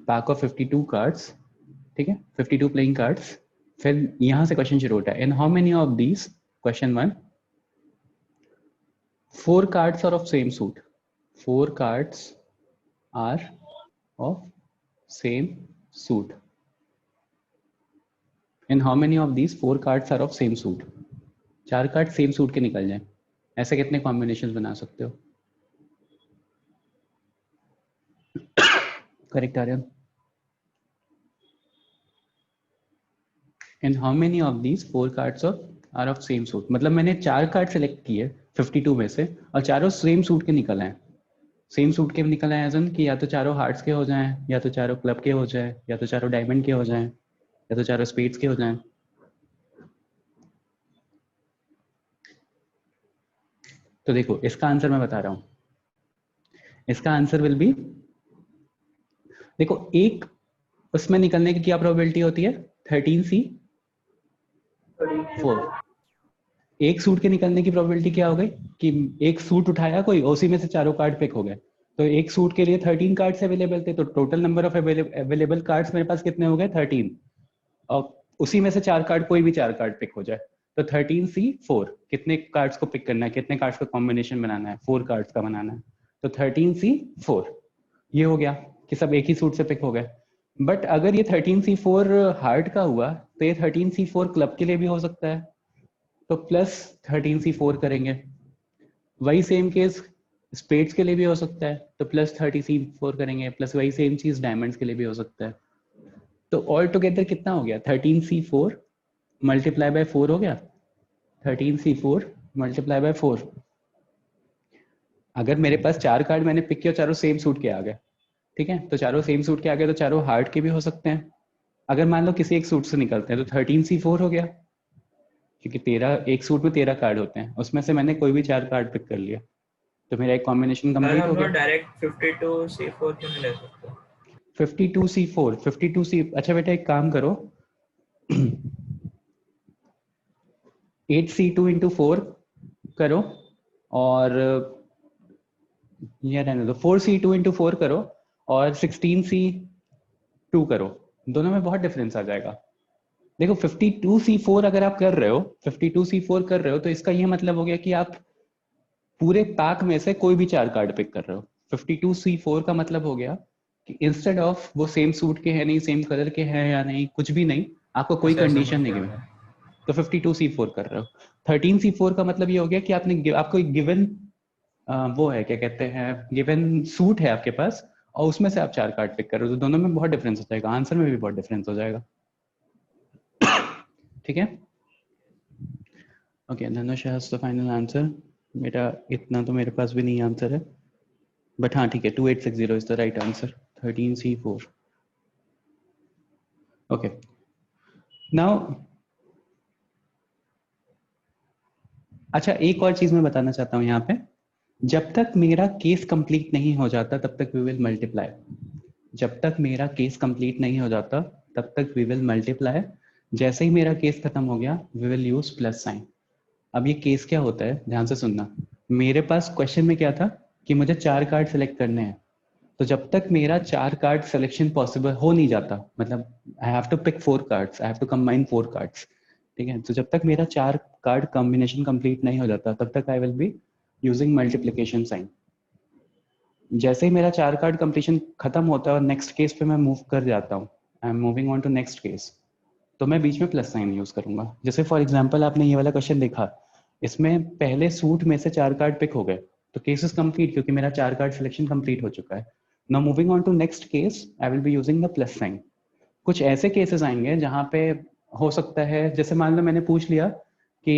[SPEAKER 1] pack of 52 cards, ठीक है, 52 प्लेइंग कार्ड्स. फिर यहां से क्वेश्चन शुरू होता है, in how many of these, question 1, 4 cards are of same suit. 4 cards are of same suit. In how many of these 4 cards are of same suit. 4 card same suit के निकल जाए, ऐसे कितने कॉम्बिनेशन बना सकते हो? Correct Aryan. And how many of these 4 cards are of same suit? मतलब मैंने 4 कार्ड सेलेक्ट किए 52 में से और चारों सेम सूट के निकल आए. सेम सूट के निकल आए एज कि या तो चारों हार्ट्स के हो जाएं, या तो चारों क्लब के हो जाएं, या तो चारों डायमंड के हो जाएं, या तो चारों स्पेड्स के हो जाएं. तो देखो, इसका आंसर मैं बता रहा हूं. इसका आंसर विल बी, देखो, एक उसमें निकलने की क्या प्रोबेबिलिटी होती है? 13C4. एक सूट के निकलने की प्रोबेबिलिटी क्या हो गई कि एक सूट उठाया कोई, उसी में से चारों कार्ड पिक हो गए. तो एक सूट के लिए 13 कार्ड्स अवेलेबल थे, तो total number of available cards मेरे पास कितने हो गए? 13. और उसी में से 4 कार्ड, कोई भी 4 कार्ड पिक हो जाए, तो 13C4. कितने कार्ड्स को पिक करना है, कितने कार्ड्स का कॉम्बिनेशन बनाना है? 4 कार्ड्स का बनाना है. तो 13C4 ये हो गया कि सब एक ही सूट से पिक हो गए. बट अगर ये 13C4 हार्ट का हुआ तो ये 13C4 क्लब के लिए भी हो सकता है, तो प्लस 13C4 करेंगे. वही सेम केस स्पेड्स के लिए भी हो सकता है, तो प्लस 30C4 करेंगे. प्लस वही सेम चीज डायमंड्स के लिए भी हो सकता है. तो ऑल टुगेदर कितना हो गया? 13C4 मल्टीप्लाई बाय 4 हो गया. 13C4 multiply by 4. अगर मेरे पास 4 कार्ड मैंने पिक किया, चारों सेम सूट के आ गए, ठीक है, तो चारों सेम सूट के आ गए, तो चारों हार्ट के भी हो सकते हैं. अगर मान लो किसी एक सूट से निकलते हैं तो 13C4 हो गया, क्योंकि 13, एक सूट में 13 कार्ड होते हैं, उसमें से मैंने कोई भी 4 कार्ड पिक कर लिया, तो मेरा एक कॉम्बिनेशन कंप्लीट हो गया.
[SPEAKER 5] डायरेक्ट 52C4 क्यों नहीं ले सकते?
[SPEAKER 1] 52C, अच्छा बेटा एक काम करो, 8C2 into 4 करो, और ये रहने दो, 4C2 into 4 करो, और 16C2 करो. दोनों में बहुत डिफरेंस आ जाएगा. देखो 52C4 अगर आप कर रहे हो, 52C4 कर रहे हो, तो इसका ये मतलब हो गया कि आप पूरे पैक में से कोई भी 4 कार्ड पिक कर रहे हो. 52C4 का मतलब हो गया कि इंस्टेड ऑफ वो सेम सूट के हैं नहीं, सेम कलर के हैं या नहीं, कुछ भी नहीं, आपको कोई कंडीशन नहीं गिवन, तो 52C4 कर रहे हो. 13C4 का मतलब ये हो गया कि आपको एक गिवन वो है, क्या कहते हैं, गिवन सूट है आपके पास, और उसमें से आप 4 कार्ड पिक कर रहे हो. तो दोनों में बहुत डिफरेंस हो जाएगा, आंसर में भी बहुत डिफरेंस हो जाएगा. ठीक है, okay. Dhanush has the final answer. बेटा इतना तो मेरे पास भी नहीं आंसर है, बट हाँ ठीक है, 2860 is the right answer. 13C4. Okay, now अच्छा, एक और चीज मैं बताना चाहता हूँ यहाँ पे, जब तक मेरा केस कंप्लीट नहीं हो जाता तब तक वी विल मल्टीप्लाई। जब तक मेरा केस कंप्लीट नहीं हो जाता तब तक वी विल मल्टीप्लाई। जैसे ही मेरा केस खत्म हो गया we will use plus sign. अब ये केस क्या होता है, ध्यान से सुनना। मेरे पास क्वेश्चन में क्या था कि मुझे 4 कार्ड सेलेक्ट करने हैं, तो जब तक मेरा 4 कार्ड सिलेक्शन पॉसिबल हो नहीं जाता, मतलब I have to pick 4 cards, I have to combine 4 cards, ठीक है। तो जब तक मेरा 4 कार्ड कॉम्बिनेशन कंप्लीट नहीं हो जाता तब तक I will be using multiplication sign. जैसे ही मेरा 4 कार्ड कंप्लीशन खत्म होता है और नेक्स्ट केस पे मैं मूव कर जाता हूँ, I am moving on to next case, तो मैं बीच में प्लस साइन यूज करूंगा। जैसे फॉर एग्जांपल आपने ये वाला क्वेश्चन देखा, इसमें पहले सूट में से 4 कार्ड पिक हो गए, तो केस इज कंप्लीट क्योंकि मेरा 4 कार्ड सिलेक्शन कंप्लीट हो चुका है। Now moving on to next case, I will be using the plus sign. कुछ ऐसे केसेस आएंगे जहां पे हो सकता है, जैसे मान लो मैंने पूछ लिया कि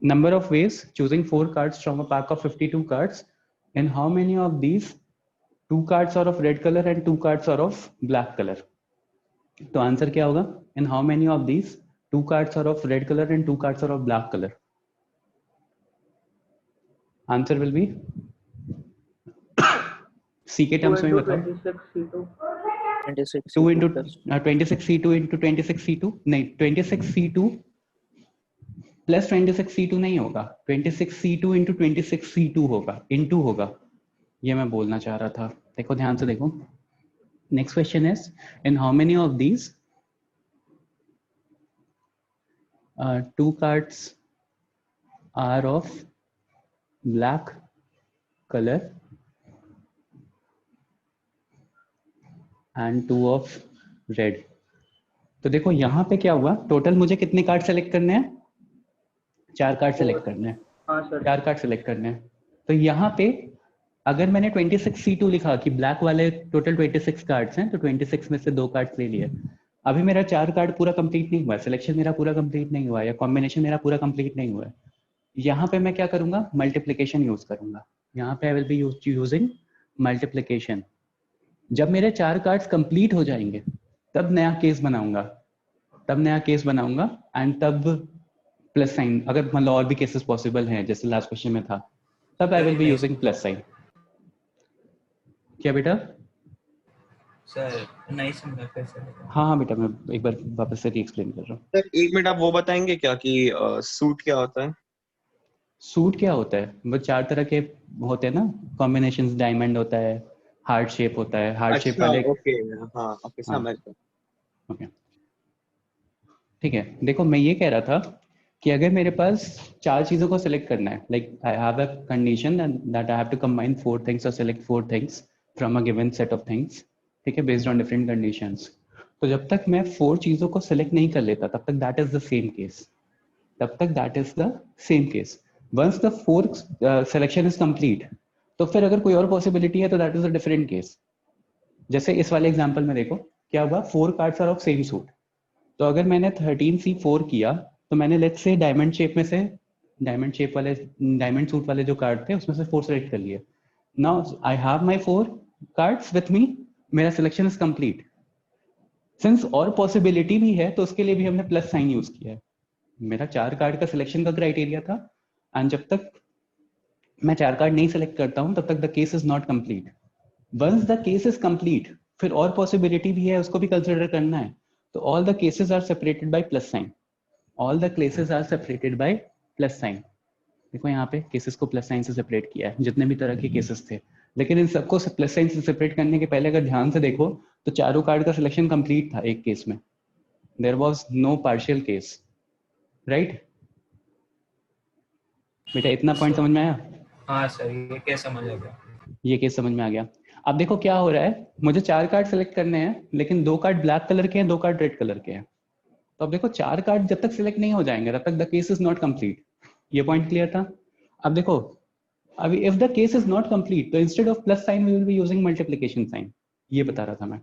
[SPEAKER 1] number of ways choosing 4 cards from a pack of 52 cards, and how many of these 2 cards are of red color and 2 cards are of black color। तो आंसर क्या होगा, and how many of these 2 cards are of red color and 2 cards are of black color। Answer will be C के टर्म्स में बताओ, 2 into 26c2 into 26c2, नहीं 26c2 प्लस 26c2 नहीं होगा, 26c2 इंटू 26c2 होगा, इनटू होगा, ये मैं बोलना चाह रहा था। देखो ध्यान से देखो, next question is in how many of these 2 cards are of black color and 2 of red. तो देखो यहाँ पे क्या हुआ, टोटल मुझे कितने कार्ड सेलेक्ट करने हैं, 4 कार्ड सेलेक्ट करने हैं।
[SPEAKER 5] हाँ सर।
[SPEAKER 1] 4 कार्ड सेलेक्ट करने हैं। तो यहाँ पे अगर मैंने 26c2 लिखा कि ब्लैक वाले टोटल 26 कार्ड्स हैं, तो 26 में से 2 कार्ड्स ले लिए। अभी मेरा 4 कार्ड पूरा कंप्लीट नहीं हुआ है, सिलेक्शन मेरा पूरा कंप्लीट नहीं हुआ है, या कॉम्बिनेशन मेरा पूरा कंप्लीट नहीं हुआ है। यहाँ पे मैं क्या करूंगा, मल्टीप्लीकेशन यूज करूंगा। यहाँ पे आई विल बी यूजिंग मल्टीप्लीकेशन। जब मेरे 4 कार्ड्स कंप्लीट हो जाएंगे तब नया केस बनाऊंगा, एंड तब प्लस साइन, अगर मतलब और भी केसेस पॉसिबल हैं जैसे लास्ट क्वेश्चन में था, तब आई will be using plus sign. क्या बेटा?
[SPEAKER 5] सर नहीं समझा कैसे।
[SPEAKER 1] हाँ बेटा, मैं एक बार वापस से री-एक्सप्लेन कर रहा हूँ।
[SPEAKER 2] सर 1 मिनट आप वो बताएंगे क्या कि सूट क्या होता है?
[SPEAKER 1] सूट क्या होता है, वो 4 तरह के होते हैं ना कॉम्बिनेशंस, डायमंड होता है, हार्ट शेप होता है, हार्ट शेप वाले।
[SPEAKER 2] ओके, हाँ ओके समझ गया।
[SPEAKER 1] ओके ठीक है। देखो मैं ये कह रहा था कि अगर मेरे पास 4 चीजों को सिलेक्ट करना है, like I have a condition that I have to combine 4 things और select 4 things from a given set of things, ठीक है, बेस्ड ऑन डिफरेंट कंडीशंस। तो जब तक मैं 4 चीजों को सिलेक्ट नहीं कर लेता तब तक that is the same case. Once the 4th selection is complete, तो फिर अगर कोई और पॉसिबिलिटी है तो that is a different case. जैसे इस वाले एग्जांपल में देखो क्या हुआ, 4 cards are of same suit. तो अगर मैंने 13c4 किया तो मैंने लेट्स से डायमंड शेप में से, डायमंड सूट वाले जो कार्ड थे उसमें से 4 सेलेक्ट कर लिए। Now I have my 4 cards with me, मेरा सिलेक्शन इज कंप्लीट। सिंस और पॉसिबिलिटी भी है तो उसके लिए भी हमने प्लस साइन यूज किया है। मेरा 4 कार्ड का सिलेक्शन का क्राइटेरिया था, एंड जब तक मैं 4 कार्ड नहीं सिलेक्ट करता हूं तब तक the case is not complete. Once the case is complete, फिर और पॉसिबिलिटी भी है, उसको भी कंसिडर करना है। तो all the cases are separated by plus sign. देखो यहाँ पे केसेस को प्लस साइन से सेपरेट किया है, जितने भी तरह के केसेस थे। लेकिन इन सबको प्लस साइन से सेपरेट करने के पहले अगर ध्यान से देखो तो चारों कार्ड का सिलेक्शन कंप्लीट था एक केस में, there was no partial case, right बेटा? इतना पॉइंट समझ में आया?
[SPEAKER 5] हाँ सर, ये कैसे समझ आ गया?
[SPEAKER 1] ये केस समझ में आ गया। अब देखो क्या हो रहा है, मुझे 4 कार्ड सेलेक्ट करने हैं लेकिन 2 कार्ड ब्लैक कलर के हैं, 2 कार्ड रेड कलर के हैं। तो अब देखो 4 कार्ड जब तक सिलेक्ट नहीं हो जाएंगे तब तक the case is not complete. ये पॉइंट क्लियर था? अब देखो, अभी if the case is not complete तो instead of plus sign we will be using multiplication sign. ये बता रहा था मैं।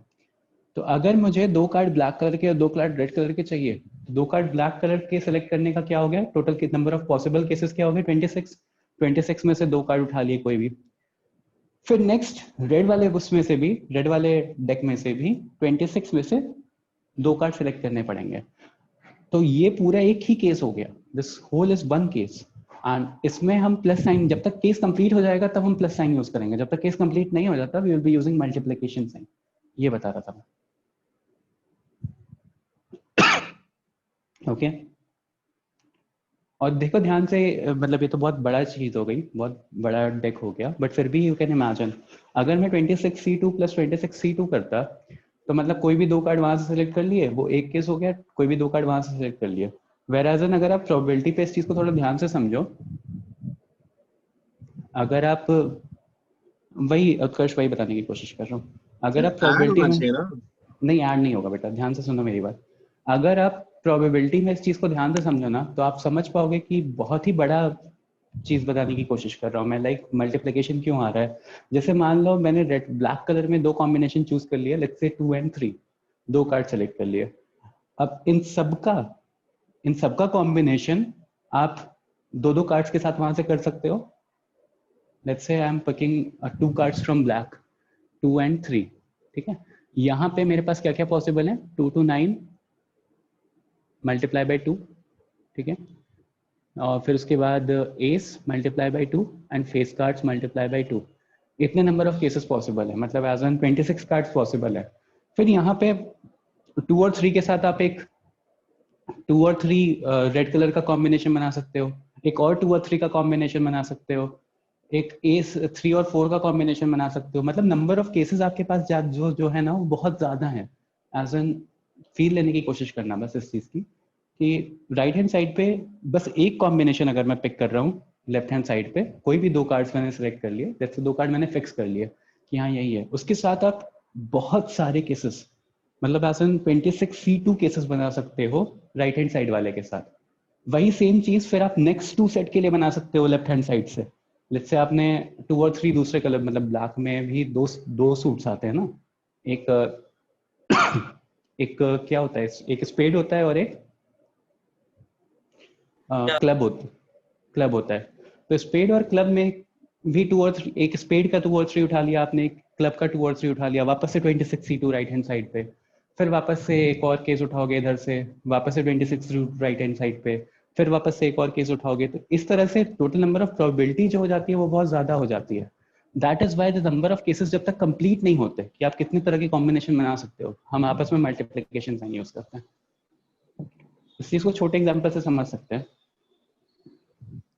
[SPEAKER 1] तो अगर मुझे 2 कार्ड ब्लैक कलर के और 2 कार्ड रेड कलर के चाहिए, 2 कार्ड ब्लैक कलर के सिलेक्ट करने का क्या हो गया, टोटल के नंबर ऑफ पॉसिबल केसेस क्या हो गए, 26 में से 2 कार्ड उठा लिए कोई भी। फिर नेक्स्ट रेड वाले उसमें से भी, रेड वाले डेक में से भी 26 में से 2 कार्ड सिलेक्ट करने पड़ेंगे। तो ये पूरा एक ही केस हो गया, this whole is one case. And इसमें हम प्लस साइन, जब तक केस कंप्लीट हो जाएगा तब हम प्लस साइन यूज करेंगे, जब तक केस कंप्लीट नहीं हो जाता we will be using multiplication sign. ये बता रहा था मैं। ओके और देखो ध्यान से, मतलब ये तो बहुत बड़ा चीज हो गई, बहुत बड़ा डेक हो गया, बट फिर भी यू कैन इमेजिन अगर मैं 26C2 + 26C2 करता तो मतलब कोई भी 2 कार्ड वहां से सिलेक्ट कर लिए, वो एक केस हो गया, कोई भी 2 कार्ड वहां से सिलेक्ट कर लिए। वेराज अगर आप प्रोबेबिलिटी पे इस चीज को थोड़ा ध्यान से समझो, अगर आप वही उत्कर्ष वही बताने की कोशिश कर रहा हूँ, अगर आप प्रोबेबिलिटी में नहीं ऐड नहीं होगा बेटा, ध्यान से सुनो मेरी बात। अगर आप प्रोबेबिलिटी में इस चीज को ध्यान से समझो ना तो आप समझ पाओगे कि बहुत ही बड़ा चीज बताने की कोशिश कर रहा हूँ मैं, लाइक मल्टीप्लिकेशन क्यों आ रहा है। जैसे मान लो मैंने रेड ब्लैक कलर में 2 कॉम्बिनेशन चूज कर लिया, let's say 2 and 3, 2 card select कर लिए। अब इन सबका कॉम्बिनेशन आप 2 कार्ड्स के साथ वहां से कर सकते हो। Let's say I am picking 2 cards from black, 2 and 3, ठीक है। यहाँ पे मेरे पास क्या क्या पॉसिबल है, 2 to 9 मल्टीप्लाई बाई 2, ठीक है। और फिर उसके बाद S multiply by 2 and face cards multiply by 2। इतने नंबर ऑफ केसेस पॉसिबल है, मतलब एज एन 26 कार्ड्स पॉसिबल है। फिर यहाँ पे 2 और 3 के साथ आप एक 2 और 3 रेड कलर का कॉम्बिनेशन बना सकते हो, एक और 2 और 3 का कॉम्बिनेशन बना सकते हो, एक एस 3 और 4 का कॉम्बिनेशन बना सकते हो। मतलब नंबर ऑफ केसेस आपके पास जो है ना वो बहुत ज्यादा है। एज एन फील लेने की कोशिश करना बस इस चीज की कि राइट हैंड साइड पे बस एक कॉम्बिनेशन अगर मैं पिक कर रहा हूँ, लेफ्ट हैंड साइड पे कोई भी 2 कार्ड्स मैंने सिलेक्ट कर लिए, जैसे 2 कार्ड मैंने फिक्स कर लिए कि हाँ यही है, उसके साथ आप बहुत सारे केसेस, मतलब एज एन 26C2 केसेस बना सकते हो राइट हैंड साइड वाले के साथ। वही सेम चीज फिर आप नेक्स्ट 2 सेट के लिए बना सकते हो लेफ्ट हैंड साइड से। लेट्स से आपने 2 और 3 दूसरे कलर, मतलब ब्लैक में भी दो सूट्स आते हैं ना, एक क्या होता है, एक स्पेड होता है और एक क्लब होता है। तो स्पेड और क्लब में भी 2 और 3, एक स्पेड का 2 और 3 उठा लिया आपने, एक क्लब का 2 और 3 उठा लिया, वापस से 26C2 राइट हैंड साइड पे, फिर वापस से एक और केस उठाओगे इधर से, वापस से 26 राइट हैंड साइड पे, फिर वापस से एक और केस उठाओगे। तो इस तरह से टोटल नंबर ऑफ प्रोबेबिलिटी जो हो जाती है वो बहुत ज्यादा हो जाती है। That is why the number of cases जब तक कंप्लीट नहीं होते कि आप कितनी तरह के कॉम्बिनेशन बना सकते हो, हम आपस में मल्टीप्लिकेशन साइन यूज करते हैं। इस चीज को छोटे एग्जांपल से समझ सकते हैं,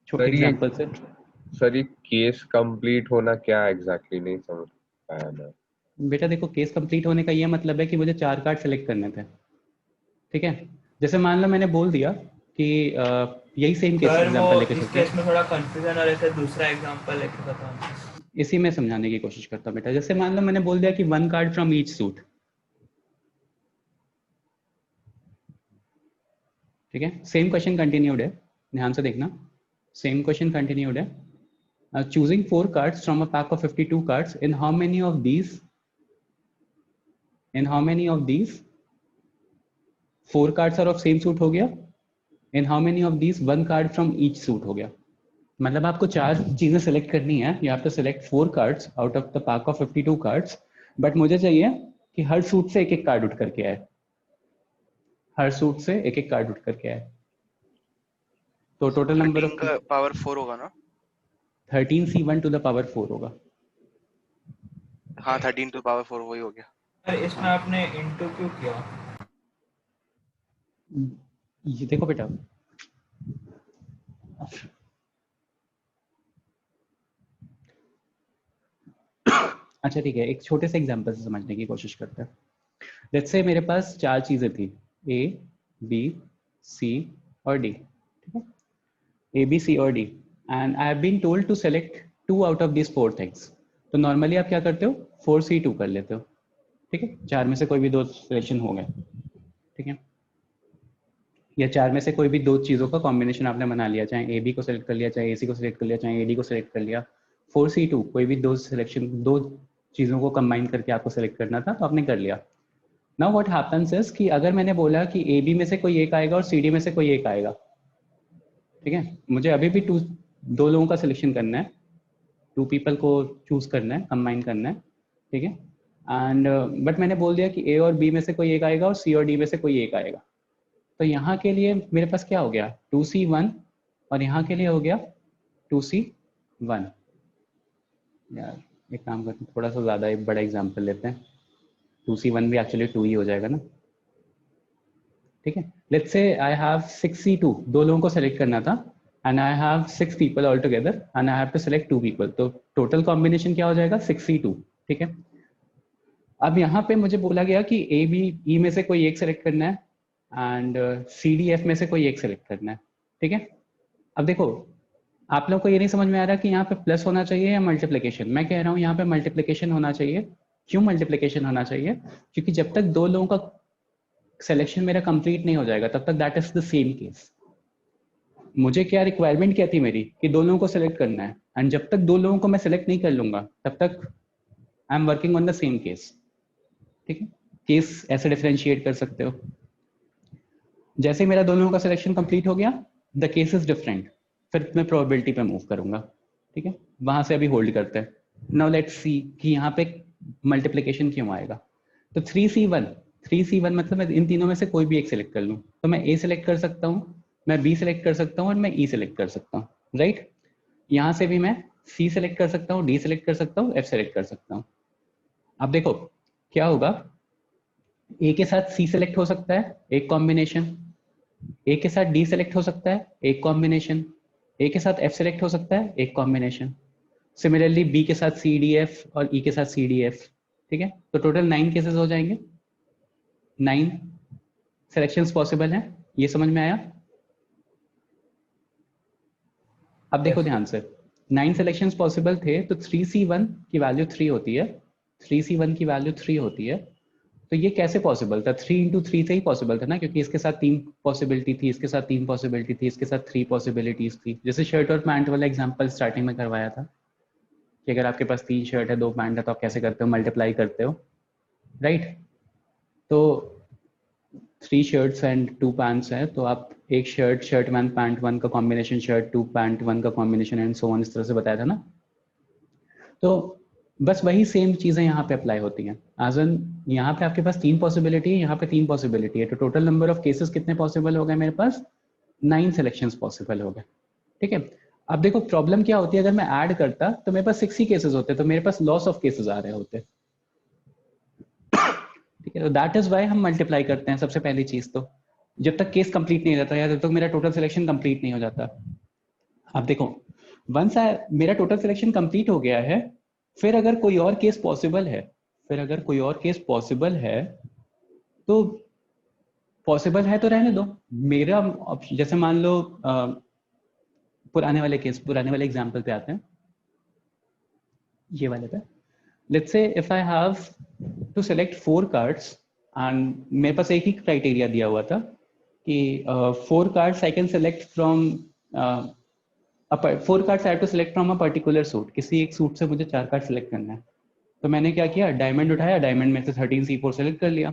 [SPEAKER 1] छोटे एग्जांपल से।
[SPEAKER 6] सर ये केस कंप्लीट होना क्या एग्जैक्टली नहीं समझ पाया मैं।
[SPEAKER 1] बेटा देखो केस कंप्लीट होने का ये मतलब है कि मुझे 4 कार्ड सेलेक्ट करने थे, ठीक है। जैसे मान लो मैंने बोल दिया कि यही सेम केस एग्जांपल लेके
[SPEAKER 5] इस
[SPEAKER 1] चलते हैं।
[SPEAKER 5] केस में थोड़ा कंफ्यूजन और ऐसे दूसरा एग्जांपल लेके बताना।
[SPEAKER 1] इसी में समझाने की कोशिश करता हूँ बेटा। जैसे मान लो मैंने बोल दिया कि 1 कार्ड फ्रॉम ईच सूट, ठीक है। सेम क्वेश्चन कंटिन्यूड है, ध्यान से देखना, सेम क्वेश्चन कंटिन्यूड है। Choosing 4 cards from a pack of 52 cards, in how many of these 4 cards are of same suit हो गया, in how many of these 1 card from each suit हो गया। मतलब आपको 4 चीजें सेलेक्ट करनी है, you have to select 4 cards out of the pack of 52 cards, but मुझे चाहिए कि हर सूट से एक एक कार्ड उठ करके आए, हर सूट से एक एक कार्ड उठ करके आए। तो टोटल नंबर ऑफ
[SPEAKER 3] का पावर 4 होगा ना?
[SPEAKER 1] 13C1 to the power 4 होगा।
[SPEAKER 3] हाँ 13 to the power 4 वही हो गया।
[SPEAKER 5] सर इसमें आपने इनटू क्यों किया?
[SPEAKER 1] ये देखो बेटा, अच्छा ठीक है, एक छोटे से एग्जांपल से समझने की कोशिश करते हैं। लेट्स से मेरे पास 4 चीजें थी, A, B, C और D, ठीक है। A, B, C और D, and I have been told to select 2 out of this 4 things. तो नॉर्मली आप क्या करते हो, 4C2 कर लेते हो, ठीक है। 4 में से कोई भी 2 सिलेक्शन हो गए, ठीक है, या 4 में से कोई भी 2 चीजों का कॉम्बिनेशन आपने बना लिया, चाहे AB को सिलेक्ट कर लिया, चाहे AC को सिलेक्ट कर लिया, चाहे AD को सिलेक्ट कर लिया। 4C2 कोई भी 2 सिलेक्शन, 2 चीजों को कंबाइन करके आपको सिलेक्ट करना था तो आपने कर लिया। नाउ व्हाट हैपेंस इज कि अगर मैंने बोला कि AB में से कोई एक आएगा और CD में से कोई एक आएगा, ठीक है, मुझे अभी भी 2 लोगों का सिलेक्शन करना है, 2 पीपल को चूज करना है, कंबाइन करना है, ठीक है। एंड बट मैंने बोल दिया कि ए और बी में से कोई एक आएगा और सी और डी में से कोई एक आएगा। तो यहाँ के लिए मेरे पास क्या हो गया 2C1 और यहाँ के लिए हो गया 2C1। यार एक काम करते हैं, थोड़ा सा ज़्यादा एक बड़ा एग्जाम्पल लेते हैं। 2C1 भी एक्चुअली 2 ही हो जाएगा ना, ठीक है। Let's say I have 6C2, 2 लोगों को सेलेक्ट करना था and I have 6 people all together and I have to select 2 people. तो टोटल कॉम्बिनेशन क्या हो जाएगा 6C2, ठीक है। अब यहाँ पे मुझे बोला गया कि ए बी ई में से कोई एक सेलेक्ट करना है एंड सी डी एफ में से कोई एक सेलेक्ट करना है, ठीक है। अब देखो आप लोग को ये नहीं समझ में आ रहा कि यहाँ पे प्लस होना चाहिए या मल्टीप्लिकेशन। मैं कह रहा हूँ यहाँ पे मल्टीप्लिकेशन होना चाहिए। क्यों मल्टीप्लिकेशन होना चाहिए? क्योंकि जब तक 2 लोगों का सिलेक्शन मेरा कंप्लीट नहीं हो जाएगा तब तक that is the same case. मुझे क्या रिक्वायरमेंट क्या थी मेरी कि 2 लोगों को सिलेक्ट करना है एंड जब तक 2 लोगों को मैं सिलेक्ट नहीं कर लूंगा तब तक I am working on the same case, ठीक है। केस ऐसे डिफरेंशिएट कर सकते हो। जैसे मेरा 2 लोगों का सिलेक्शन कंप्लीट हो गया द केस इज डिफरेंट, फिर मैं प्रोबेबिलिटी पे मूव करूंगा, ठीक है। वहां से अभी होल्ड करते हैं। नाउ लेट्स सी कि यहाँ पे मल्टीप्लिकेशन क्यों आएगा। तो 3C1 मतलब मैं इन तीनों में से कोई भी एक सिलेक्ट कर लूँ। तो मैं ए सिलेक्ट कर सकता हूँ, मैं बी सिलेक्ट कर सकता हूँ और मैं ई सिलेक्ट कर सकता हूँ, राइट। यहाँ से भी मैं सी सिलेक्ट कर सकता हूँ, डी सिलेक्ट कर सकता हूँ, एफ सिलेक्ट कर सकता हूँ। अब देखो क्या होगा, ए के साथ सी सिलेक्ट हो सकता है एक कॉम्बिनेशन, ए के साथ डी सिलेक्ट हो सकता है एक कॉम्बिनेशन, ए के साथ एफ सिलेक्ट हो सकता है एक कॉम्बिनेशन। सिमिलरली बी के साथ सी डी एफ और ई के साथ सी डी एफ, ठीक है। तो टोटल 9 केसेस हो जाएंगे, 9 सिलेक्शंस पॉसिबल हैं। ये समझ में आया? अब देखो ध्यान से, 9 सिलेक्शंस पॉसिबल थे तो 3C1 की वैल्यू 3 होती है, 3C1 की वैल्यू 3 होती है। तो ये कैसे पॉसिबल था? 3 into 3 से ही पॉसिबल था ना, क्योंकि इसके साथ 3 पॉसिबिलिटी थी, इसके साथ 3 पॉसिबिलिटी थी, इसके साथ 3 पॉसिबिलिटीज थी। जैसे शर्ट और पैंट वाला एग्जांपल स्टार्टिंग में करवाया था कि अगर आपके पास 3 शर्ट है 2 पैंट है तो आप कैसे करते हो, मल्टीप्लाई करते हो, राइट। तो 3 शर्ट्स एंड 2 पैंट्स है तो आप एक शर्ट 1 पैंट 1 का कॉम्बिनेशन, शर्ट 2 पैंट 1 का कॉम्बिनेशन एंड सो ऑन, इस तरह से बताया था ना। तो बस वही सेम चीजें यहाँ पे अप्लाई होती हैं। एज एन यहाँ पे आपके पास 3 पॉसिबिलिटी है, यहाँ पे 3 पॉसिबिलिटी है, तो टोटल नंबर ऑफ केसेस कितने पॉसिबल हो गए मेरे पास? 9 सिलेक्शंस पॉसिबल हो गए, ठीक है। अब देखो प्रॉब्लम क्या होती है, अगर मैं ऐड करता तो मेरे पास 6 ही केसेस होते, तो मेरे पास लॉस ऑफ केसेस आ रहे होते, ठीक है। तो दैट इज वाई हम मल्टीप्लाई करते हैं सबसे पहली चीज, तो जब तक केस कंप्लीट नहीं हो जाता या जब तक मेरा टोटल सिलेक्शन कंप्लीट नहीं हो जाता। अब देखो वंस मेरा टोटल सिलेक्शन कंप्लीट हो गया है, फिर अगर कोई और केस पॉसिबल है, तो पॉसिबल है तो रहने दो। मेरा जैसे मान लो पुराने वाले एग्जांपल पे आते हैं, ये वाले पे। Let's say if I have to select 4 cards and मेरे पास एक ही क्राइटेरिया दिया हुआ था कि 4 cards I can select from 4 cards I have to select from a particular suit. किसी एक सूट से मुझे 4 कार्ड सेलेक्ट करना है, तो मैंने क्या किया, डायमंड उठाया, डायमंड में से 13C4 सेलेक्ट कर लिया,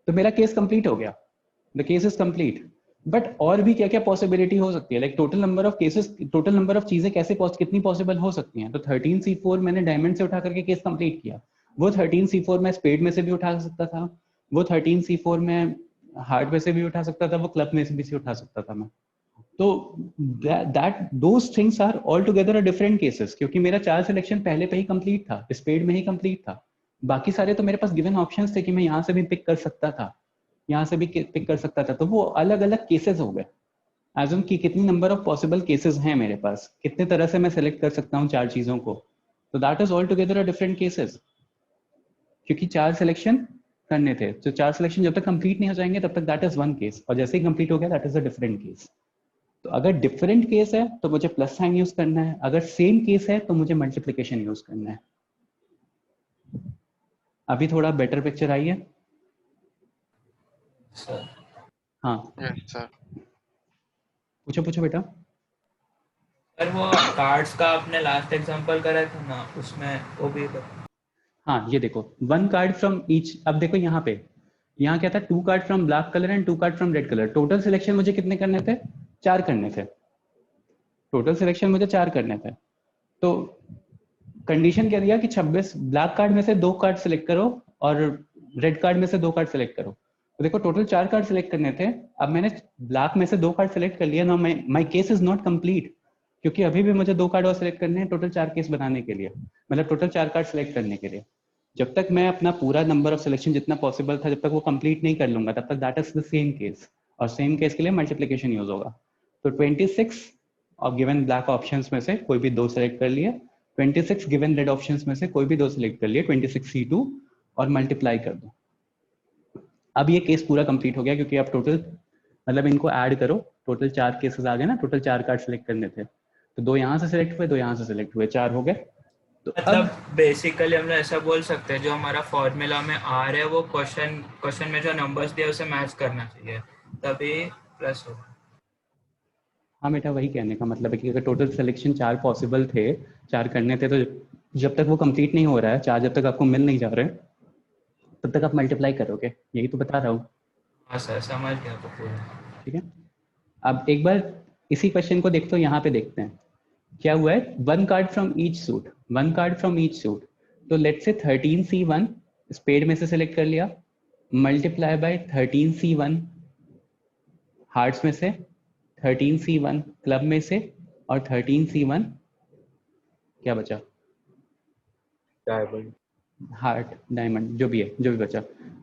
[SPEAKER 1] तो मेरा केस कंप्लीट हो गया, the case is complete. But और भी क्या क्या पॉसिबिलिटी हो सकती है, like total number of cases, total number of चीजें कितनी पॉसिबल हो सकती हैं। तो 13C4 मैंने डायमंड से उठा करके केस कंप्लीट किया, वो 13C4 मैं स्पेड में से भी उठा सकता था, वो 13C4 में हार्ट में से भी उठा सकता था, वो क्लब में से भी उठा सकता था मैं। तो those things are all together a different cases, क्योंकि मेरा 4 सिलेक्शन पहले पे ही कंप्लीट था, स्पेड में ही कंप्लीट था। बाकी सारे तो मेरे पास गिवन ऑप्शंस थे कि मैं यहाँ से भी पिक कर सकता था, यहाँ से भी पिक कर सकता था, तो वो अलग अलग केसेस हो गए। एज उन की कितनी नंबर ऑफ पॉसिबल केसेस हैं मेरे पास, कितने तरह से मैं सेलेक्ट कर सकता हूँ 4 चीजों को, तो that is all together a different cases, क्योंकि 4 सिलेक्शन करने थे। तो 4 सिलेक्शन जब तक कंप्लीट नहीं हो जाएंगे तब तक दैट इज वन केस, और जैसे ही कंप्लीट हो गया that is a different case. तो अगर डिफरेंट केस है तो मुझे प्लस साइन यूज करना है, अगर सेम केस है तो मुझे मल्टीप्लिकेशन यूज करना है। अभी थोड़ा बेटर पिक्चर आई है?
[SPEAKER 5] सर
[SPEAKER 1] हाँ
[SPEAKER 3] यस सर।
[SPEAKER 1] पूछो बेटा।
[SPEAKER 5] सर वो कार्ड्स का आपने लास्ट एग्जांपल करा था ना, उसमें वो भी
[SPEAKER 1] हाँ ये देखो 1 कार्ड फ्रॉम ईच। अब देखो यहाँ पे, यहाँ क्या था, 2 card from black color and 2 card from red colour. Total selection मुझे कितने करने थे? 4 करने थे। टोटल सिलेक्शन मुझे 4 करने थे। तो कंडीशन क्या दिया कि 26 ब्लैक कार्ड में से 2 कार्ड सिलेक्ट करो और रेड कार्ड में से 2 कार्ड सिलेक्ट करो। तो देखो टोटल 4 कार्ड सिलेक्ट करने थे, अब मैंने ब्लैक में से 2 कार्ड सिलेक्ट कर लिया ना, my case is not complete, क्योंकि अभी भी मुझे 2 कार्ड और सिलेक्ट करने हैं टोटल 4 केस बनाने के लिए, मतलब टोटल 4 कार्ड सिलेक्ट करने के लिए। जब तक मैं अपना पूरा नंबर ऑफ सिलेक्शन जितना पॉसिबल था जब तक वो कंप्लीट नहीं कर लूंगा, तब तक that is the same case, और सेम केस के लिए मल्टीप्लिकेशन यूज होगा। तो 26 और गिवन ब्लैक ऑप्शंस में से कोई भी 2 सिलेक्ट कर लिए, 26 गिवन रेड ऑप्शंस में से कोई भी 2 सिलेक्ट कर लिए, 26C2 और मल्टीप्लाई कर दो। अब ये केस पूरा कंप्लीट हो गया, क्योंकि अब टोटल मतलब इनको ऐड करो, टोटल 4 केसेस आ गए ना, टोटल 4 कार्ड सिलेक्ट करने थे, तो 2 यहाँ से सिलेक्ट हुए, 2 यहाँ से सिलेक्ट हुए, 4 हो गए। तो
[SPEAKER 5] मतलब बेसिकली हम ऐसा बोल सकते हैं जो हमारा फॉर्मूला में आ रहा है वो क्वेश्चन में जो नंबर्स दिया उसे मैच करना चाहिए, तभी प्लस होगा।
[SPEAKER 1] हाँ बेटा, वही कहने का मतलब है कि अगर टोटल सिलेक्शन 4 पॉसिबल थे, 4 करने थे, तो जब तक वो कंप्लीट नहीं हो रहा है, 4 जब तक आपको मिल नहीं जा रहे तब तक आप मल्टीप्लाई करोगे, यही तो बता रहा हूँ।
[SPEAKER 5] हाँ सर, समझ गया तो पूरा।
[SPEAKER 1] ठीक है, अब एक बार इसी क्वेश्चन को देखते हो, यहाँ पे देखते हैं क्या हुआ है। 1 card from each suit, 1 card from each suit, तो लेट्स से 13C1 स्पेड में से सिलेक्ट कर लिया, मल्टीप्लाई बाय 13C1 हार्ट्स में से, 13C1 क्लब में से, और 13C1 क्या बचा,
[SPEAKER 6] डायमंड,
[SPEAKER 1] हार्ट, डायमंड, जो भी है, जो भी बचा।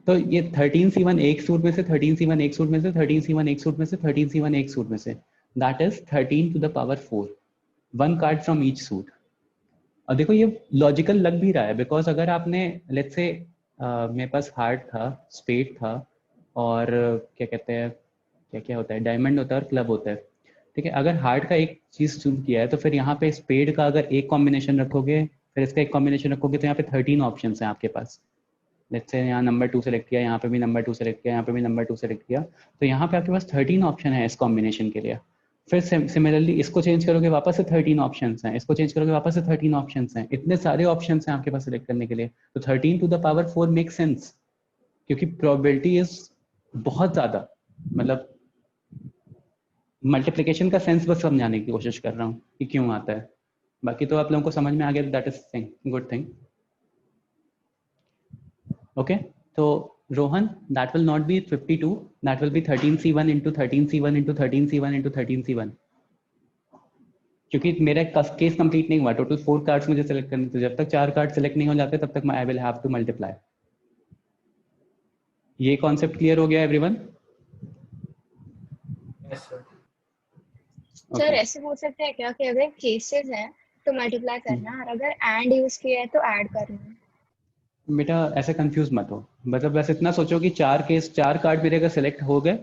[SPEAKER 1] तो ये 13C1 एक सूट में से, 13C1 एक सूट में से, 13C1 एक सूट में से, 13C1 एक सूट में से, that is 13 to the power 4, 1 card from each suit. और देखो ये लॉजिकल लग भी रहा है, बिकॉज अगर आपने लेट्स से मेरे पास हार्ट था, स्पेड था, और क्या कहते हैं, क्या क्या होता है, डायमंड होता है और क्लब होता है। ठीक है, अगर हार्ट का एक चीज चूज किया है, तो फिर यहाँ पे स्पेड का अगर एक कॉम्बिनेशन रखोगे, फिर इसका एक कॉम्बिनेशन रखोगे, तो यहाँ पे 13 ऑप्शन हैं आपके पास। लेट्स से यहाँ नंबर 2 सेलेक्ट किया, यहाँ पे भी नंबर 2 सेलेक्ट किया, यहाँ पे भी नंबर 2 सेलेक्ट किया, तो यहाँ पे आपके पास 13 ऑप्शन है इस कॉम्बिनेशन के लिए। फिर सिमिलरली इसको चेंज करोगे, वापस से 13 ऑप्शंस हैं, इसको चेंज करोगे, वापस से 13 ऑप्शंस हैं, इतने सारे ऑप्शंस हैं आपके पास सिलेक्ट करने के लिए। तो 13 to the power 4 make sense, क्योंकि प्रोबेबिलिटी इज बहुत ज्यादा, मतलब मल्टीप्लिकेशन का सेंस बस समझाने की कोशिश कर रहा हूँ कि क्यों आता है। बाकी तो आप लोगों को समझ में आ गया, that is good thing. Okay, तो Rohan, that will not be 52, that will be 13C1 into 13C1 into 13C1 into 13C1, क्योंकि मेरा केस कंप्लीट नहीं हुआ, टोटल 4 कार्ड्स मुझे सेलेक्ट करने थे, जब तक 4 कार्ड सेलेक्ट नहीं हो जाते तब तक I will have to multiply. ये कॉन्सेप्ट क्लियर हो गया एवरीवन?
[SPEAKER 5] Yes sir.
[SPEAKER 8] सर ऐसे बोल सकते हैं क्या कि अगर केसेस हैं तो मल्टीप्लाई करना है, और अगर एंड यूज किया है तो ऐड करना है?
[SPEAKER 1] बेटा ऐसे कंफ्यूज मत हो, मतलब बस इतना सोचो कि 4 कार्ड मेरे अगर सिलेक्ट हो गए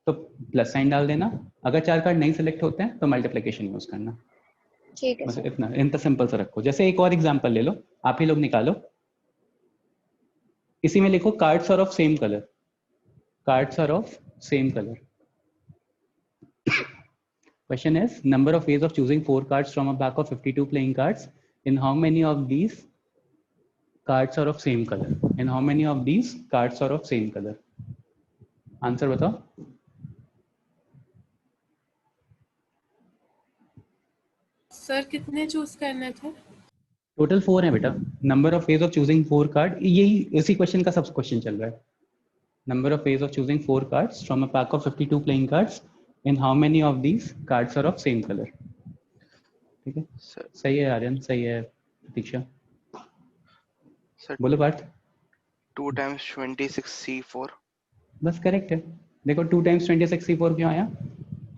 [SPEAKER 1] तो प्लस साइन डाल देना, अगर 4 कार्ड नहीं सिलेक्ट होते हैं तो मल्टीप्लिकेशन यूज करना।
[SPEAKER 8] ठीक है
[SPEAKER 1] बस
[SPEAKER 8] सर।
[SPEAKER 1] इतना सिंपल से रखो। जैसे एक और एग्जांपल ले लो, आप ही लोग निकालो, इसी में लिखो cards are of same color, cards are of same color. Question is, number of ways of choosing 4 cards from a pack of 52 playing cards. In how many of these cards are of same color? In how many of these cards are of same color? Answer बताओ।
[SPEAKER 4] सर कितने चूज करने थे?
[SPEAKER 1] टोटल 4 है बेटा। Number of ways of choosing 4 card, यही इसी क्वेश्चन का सब क्वेश्चन चल रहा है। Number of ways of choosing 4 cards from a pack of 52 playing cards, in how many of these cards are of same color. ठीक है,
[SPEAKER 3] सर
[SPEAKER 1] सही है आर्यन, सही है प्रतीक्षा,
[SPEAKER 3] सर
[SPEAKER 1] बोलो पार्थ।
[SPEAKER 3] 2 times 26C4।
[SPEAKER 1] बस करेक्ट है। देखो 2 times 26C4 क्यों आया,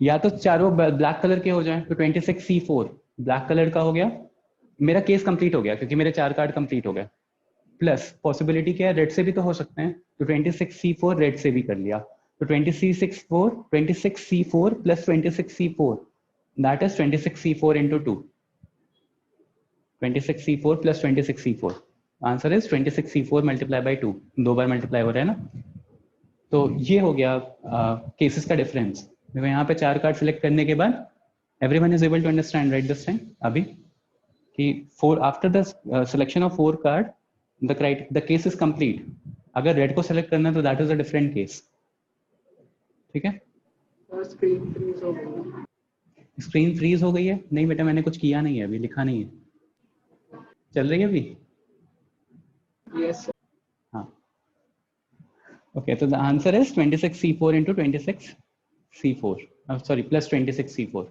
[SPEAKER 1] या तो चारों ब्लैक कलर के हो जाए तो 26C4 ब्लैक कलर का हो गया, मेरा केस कंप्लीट हो गया क्योंकि मेरे 4 कार्ड कंप्लीट हो गए। प्लस पॉसिबिलिटी क्या है, रेड से भी तो हो सकते हैं, तो 26C4 रेड से भी कर लिया, तो 26C4 plus 26C4 that is 26C4 into 2, 26C4 plus 26C4, answer is 26C4 multiply by 2, 2 bar multiply हो रहा है ना। तो ये हो गया केसेस का डिफरेंस। देखो यहाँ पे 4 कार्ड सिलेक्ट करने के बाद everyone is able to understand right this time अभी कि 4 after the selection of 4 card the case is complete. अगर रेड को सिलेक्ट करना है तो that is a different case. ठीक है,
[SPEAKER 9] स्क्रीन फ्रीज हो गई।
[SPEAKER 1] स्क्रीन फ्रीज हो गई है? नहीं बेटा मैंने कुछ किया नहीं है, अभी लिखा नहीं है। चल रही है अभी?
[SPEAKER 9] Yes, sir.
[SPEAKER 1] हाँ, okay, so the answer is 26c4 into 26c4, sorry, plus 26c4.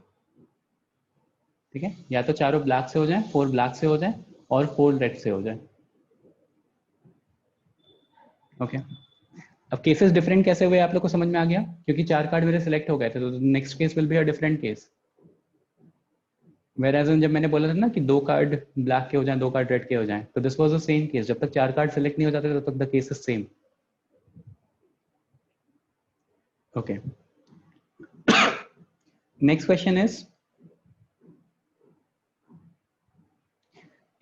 [SPEAKER 1] ठीक है, या तो चारों ब्लैक से हो जाए, 4 ब्लैक से हो जाए और 4 रेड से हो जाए. ओके, अब केसेस डिफरेंट कैसे हुए आप लोग को समझ में आ गया, क्योंकि 4 कार्ड मेरे सिलेक्ट हो गए थे, तो next case will be a different case. Whereas जब मैंने बोला था ना कि 2 कार्ड ब्लैक के हो जाएं, 2 कार्ड रेड के हो जाएं, तो this was the same case. जब तक 4 कार्ड सिलेक्ट नहीं हो जाते तब तक the case is same. Okay, next question is,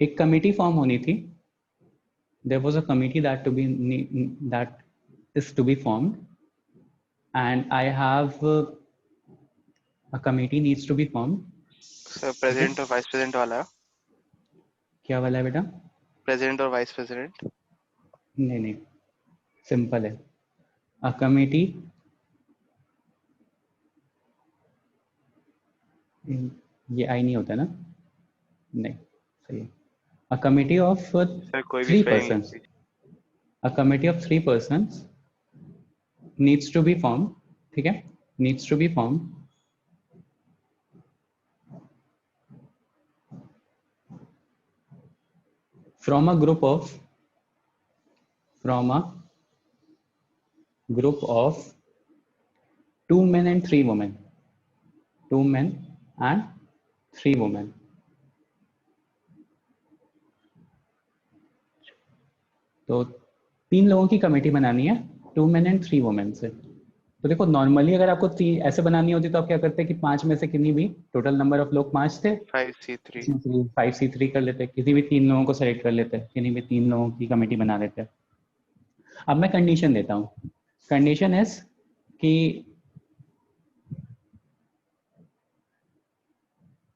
[SPEAKER 1] एक कमिटी फॉर्म होनी थी. There was a committee that is to be formed, and I have a committee needs to be formed.
[SPEAKER 3] Sir president और वाइस प्रेसिडेंट वाला है?
[SPEAKER 1] क्या वाला है बेटा?
[SPEAKER 3] प्रेसिडेंट और वाइस प्रेसिडेंट?
[SPEAKER 1] नहीं, सिंपल है. A committee, ये आई नहीं होता ना? नहीं, सही है. A committee of
[SPEAKER 3] सर कोई भी
[SPEAKER 1] 3
[SPEAKER 3] spelling
[SPEAKER 1] persons. A committee of 3 persons needs to be formed. ठीक है, needs to be formed from a group of 2 men and 3 women. 2 men and 3 women. तो 3 लोगों की कमेटी बनानी है, 2 men and 3 women से. तो देखो, नॉर्मली अगर आपको ऐसे बनानी होती तो आप क्या करते कि 5 में से कितनी भी, टोटल नंबर ऑफ लोग 5 थे, 5c3 कर लेते, किसी भी 3 लोगों को सेलेक्ट कर लेते, किसी भी 3 लोगों की कमेटी बना लेते. अब मैं कंडीशन देता हूँ. कंडीशन इज कि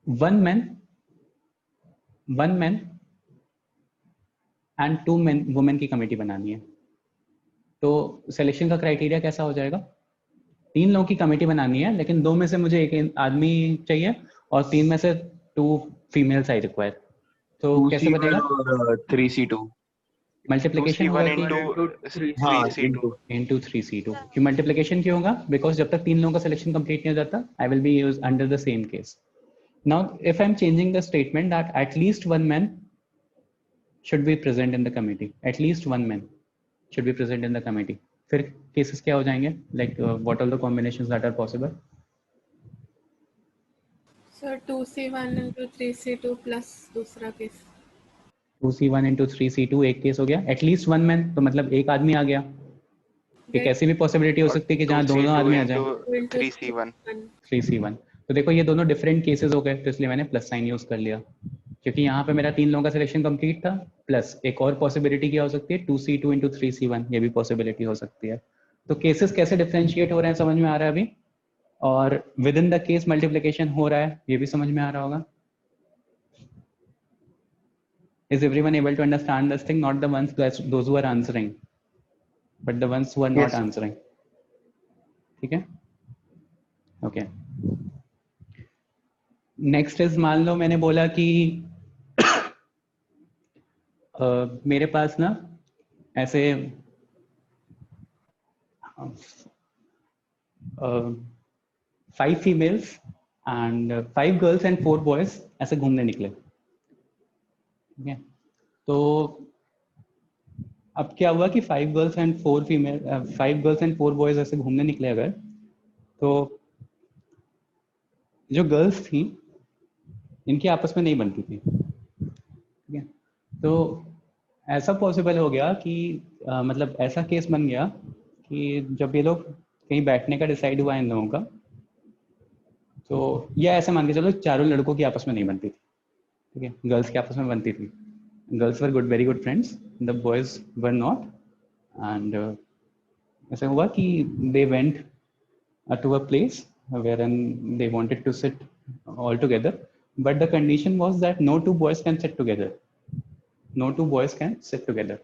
[SPEAKER 1] 1 men एंड 2 वुमेन की कमेटी बनानी है. तो सिलेक्शन का क्राइटेरिया कैसा हो जाएगा? 3 लोगों की कमेटी बनानी है, लेकिन 2 में से मुझे एक आदमी चाहिए और 3 में से 2 फीमेल्स आई रिक्वायर. तो कैसे बनेगा?
[SPEAKER 2] 3c2
[SPEAKER 1] मल्टीप्लिकेशन होगा कि into 3c2. कि मल्टीप्लिकेशन क्यों होगा? बिकॉज जब तक 3 लोगों का सिलेक्शन कंप्लीट नहीं हो जाता, आई will be used under the same case. Now if I am changing the statement that at least 1 man should be present in the committee, at least 1 man should be present in the committee, फिर केसेस क्या हो जाएंगे? Like what are the combinations that are possible?
[SPEAKER 4] Sir 2c1 into 3c2 plus दूसरा केस.
[SPEAKER 1] 2c1 into 3c2 एक केस हो गया. एटलीस्ट 1 man तो मतलब एक आदमी आ गया. एक ऐसी भी पॉसिबिलिटी हो सकती है कि जहाँ दोनों आदमी आ जाए. 3c1. तो देखो, ये दोनों डिफरेंट केसेस हो गए, तो इसलिए मैंने प्लस साइन यूज कर लिया, क्योंकि यहाँ पे मेरा 3 लोगों का सिलेक्शन कंप्लीट था. प्लस एक और पॉसिबिलिटी क्या हो सकती है? 2c2 into 3c1, ये भी पॉसिबिलिटी हो सकती है. तो केसेस कैसे डिफरेंशिएट हो रहे हैं समझ में आ रहा है अभी, और with in the case multiplication हो रहा है, ये भी समझ में आ रहा होगा. Is everyone able to understand this thing? Not the ones those who are answering, but the ones who are not answering. ठीक है, ओके. नेक्स्ट इज, मान लो मैंने बोला कि मेरे पास ना ऐसे 5 females and 5 girls and 4 boys ऐसे घूमने निकले. ठीक है, तो अब क्या हुआ कि 5 गर्ल्स एंड 4 बॉयज ऐसे घूमने निकले अगर, तो जो गर्ल्स थी इनकी आपस में नहीं बनती थी. ठीक है, तो ऐसा पॉसिबल हो गया कि मतलब ऐसा केस बन गया कि जब ये लोग कहीं बैठने का डिसाइड हुआ इन लोगों का, तो ये ऐसे मान के चलो चारों लड़कों की आपस में नहीं बनती थी. ठीक है, गर्ल्स की आपस में बनती थी. Girls were very good friends, the boys were not. And ऐसा हुआ कि they went to a place wherein they wanted to sit all together, but the condition was that no 2 boys can sit together. No 2 boys can sit together.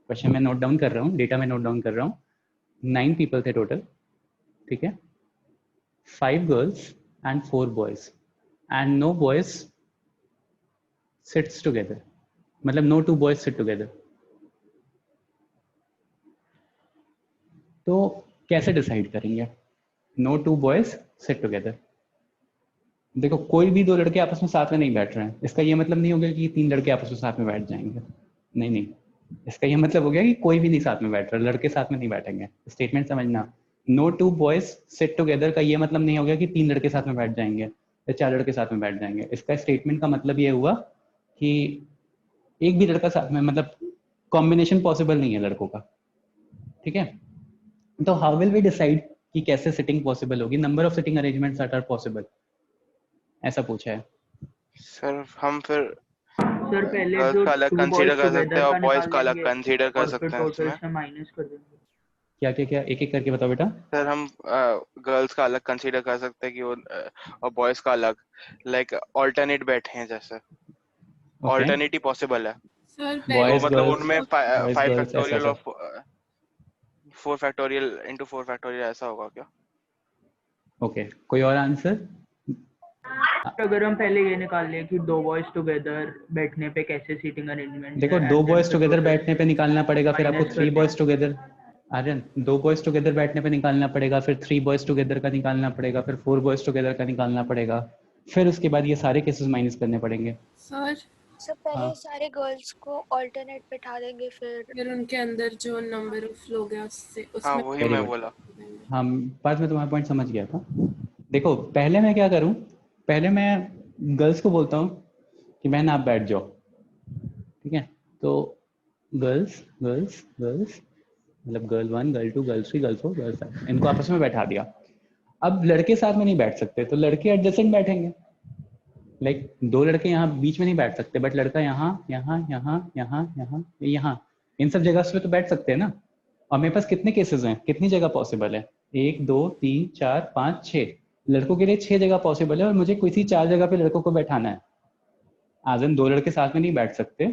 [SPEAKER 1] Question मैं नोट डाउन कर रहा हूँ, डेटा में नोट डाउन कर रहा हूँ. 9 पीपल थे टोटल. ठीक है, 5 girls and 4 boys, and no boys sits together. मतलब no two boys sit together. तो कैसे डिसाइड करेंगे no two boys sit together? देखो कोई भी दो लड़के आपस में साथ में नहीं बैठ रहे हैं, इसका ये मतलब नहीं हो गया कि तीन लड़के आपस में साथ में बैठ जाएंगे, नहीं नहीं, इसका ये मतलब हो गया कि कोई भी नहीं साथ में बैठ रहा, लड़के साथ में नहीं बैठेंगे। स्टेटमेंट समझना, no two boys sit together का ये मतलब नहीं हो गया कि तीन लड़के साथ में बैठ जाएंगे या चार लड़के साथ में बैठ जाएंगे। इसका स्टेटमेंट का मतलब ये हुआ कि एक भी लड़का साथ में, मतलब कॉम्बिनेशन पॉसिबल नहीं है लड़कों का, ठीक है। तो हाउ विल वी डिसाइड कि कैसे सिटिंग पॉसिबल होगी? Number of sitting arrangements that are possible, ऐसा पूछा है।
[SPEAKER 3] सर हम फिर
[SPEAKER 5] सर पहले
[SPEAKER 3] गर्ल्स
[SPEAKER 5] जो
[SPEAKER 3] का अलग
[SPEAKER 5] टू
[SPEAKER 3] कंसीडर
[SPEAKER 5] बॉयज
[SPEAKER 3] कर सकते
[SPEAKER 5] टुगेदर
[SPEAKER 3] हैं
[SPEAKER 5] का
[SPEAKER 3] और बॉयज
[SPEAKER 5] निकाल
[SPEAKER 3] का अलग
[SPEAKER 5] देंगे
[SPEAKER 3] कंसीडर कर
[SPEAKER 5] और फिर
[SPEAKER 3] सकते हैं
[SPEAKER 5] टोटल
[SPEAKER 3] इसमें।
[SPEAKER 5] से माइनस कर देंगे।
[SPEAKER 1] क्या क्या क्या एक एक करके बताओ बेटा।
[SPEAKER 3] सर हम गर्ल्स का अलग कंसीडर कर सकते हैं कि वो और बॉयज का अलग, लाइक ऑल्टरनेट बैठे हैं जैसे, ऑल्टरनेट ही पॉसिबल है।
[SPEAKER 4] सर
[SPEAKER 3] तो
[SPEAKER 1] बॉयज
[SPEAKER 3] मतलब
[SPEAKER 1] गर्ल्स,
[SPEAKER 3] उनमें
[SPEAKER 1] बॉयज
[SPEAKER 3] 5
[SPEAKER 1] गर्ल्स ऐसा
[SPEAKER 3] फैक्टोरियल
[SPEAKER 1] ऐसा।
[SPEAKER 3] और 4 फैक्टोरियल इंटू 4 फैक्टोरियल ऐसा होगा क्या?
[SPEAKER 1] ओके, कोई और आंसर?
[SPEAKER 5] अगर हम पहले ये निकाल लें कि दो बॉयज टुगेदर बैठने पे कैसे सीटिंग अरेंजमेंट
[SPEAKER 1] देखो दो बॉयज टुगेदर बैठने पे निकालना पड़ेगा, फिर आपको थ्री बॉयज टुगेदर, आर्यन दो बॉयज टुगेदर बैठने पे निकालना पड़ेगा, फिर थ्री बॉयज टुगेदर का निकालना पड़ेगा, फिर फोर बॉयज टुगेदर का निकालना पड़ेगा, फिर उसके बाद ये सारे केसेस माइनस करने पड़ेंगे।
[SPEAKER 4] सर
[SPEAKER 8] सर पहले
[SPEAKER 1] हाँ
[SPEAKER 8] सारे गर्ल्स को ऑल्टरनेट बैठा देंगे, फिर
[SPEAKER 4] उनके अंदर जो नंबर ऑफ लोग हैं उससे
[SPEAKER 3] हाँ
[SPEAKER 4] उसमें
[SPEAKER 3] वही
[SPEAKER 1] वेरी
[SPEAKER 3] मैं
[SPEAKER 1] गुड।
[SPEAKER 3] बोला।
[SPEAKER 1] हम बाद में तुम्हारा पॉइंट समझ गया था। देखो पहले मैं क्या करूं, पहले मैं गर्ल्स को बोलता हूं कि बहन आप बैठ जाओ, ठीक है। तो गर्ल्स गर्ल्स गर्ल्स मतलब girl 1 girl 2 girl 3 girl 4 girl 5 इनको आपस में बैठा दिया। अब लड़के साथ में नहीं बैठ सकते तो लड़के एडजेसेंट बैठेंगे, लाइक दो लड़के यहाँ बीच में नहीं बैठ सकते, बट लड़का यहाँ यहाँ यहाँ यहाँ यहाँ यहाँ इन सब जगह पे तो बैठ सकते हैं ना। और मेरे पास कितने केसेस हैं, कितनी जगह पॉसिबल है? 1 2 3 4 5 6, लड़कों के लिए 6 जगह पॉसिबल है और मुझे किसी 4 जगह पे लड़कों को बैठाना है। आजन दो लड़के साथ में नहीं बैठ सकते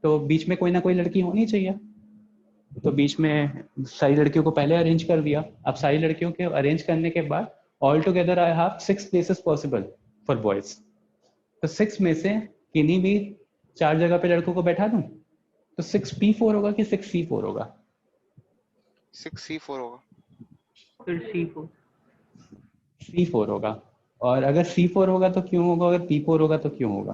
[SPEAKER 1] तो बीच में कोई ना कोई लड़की होनी चाहिए, तो बीच में सारी लड़कियों को पहले अरेंज कर दिया। अब सारी लड़कियों के अरेंज करने के बाद all together I have 6 places possible for boys. तो 6 में से किन्हीं भी 4 जगह पे लड़कों को बैठा दूं तो 6p4 होगा कि 6c4 होगा?
[SPEAKER 3] 6c4 होगा।
[SPEAKER 5] फिर C4
[SPEAKER 1] c4 होगा। और अगर c4 होगा तो क्यों होगा, अगर p4 होगा तो क्यों होगा?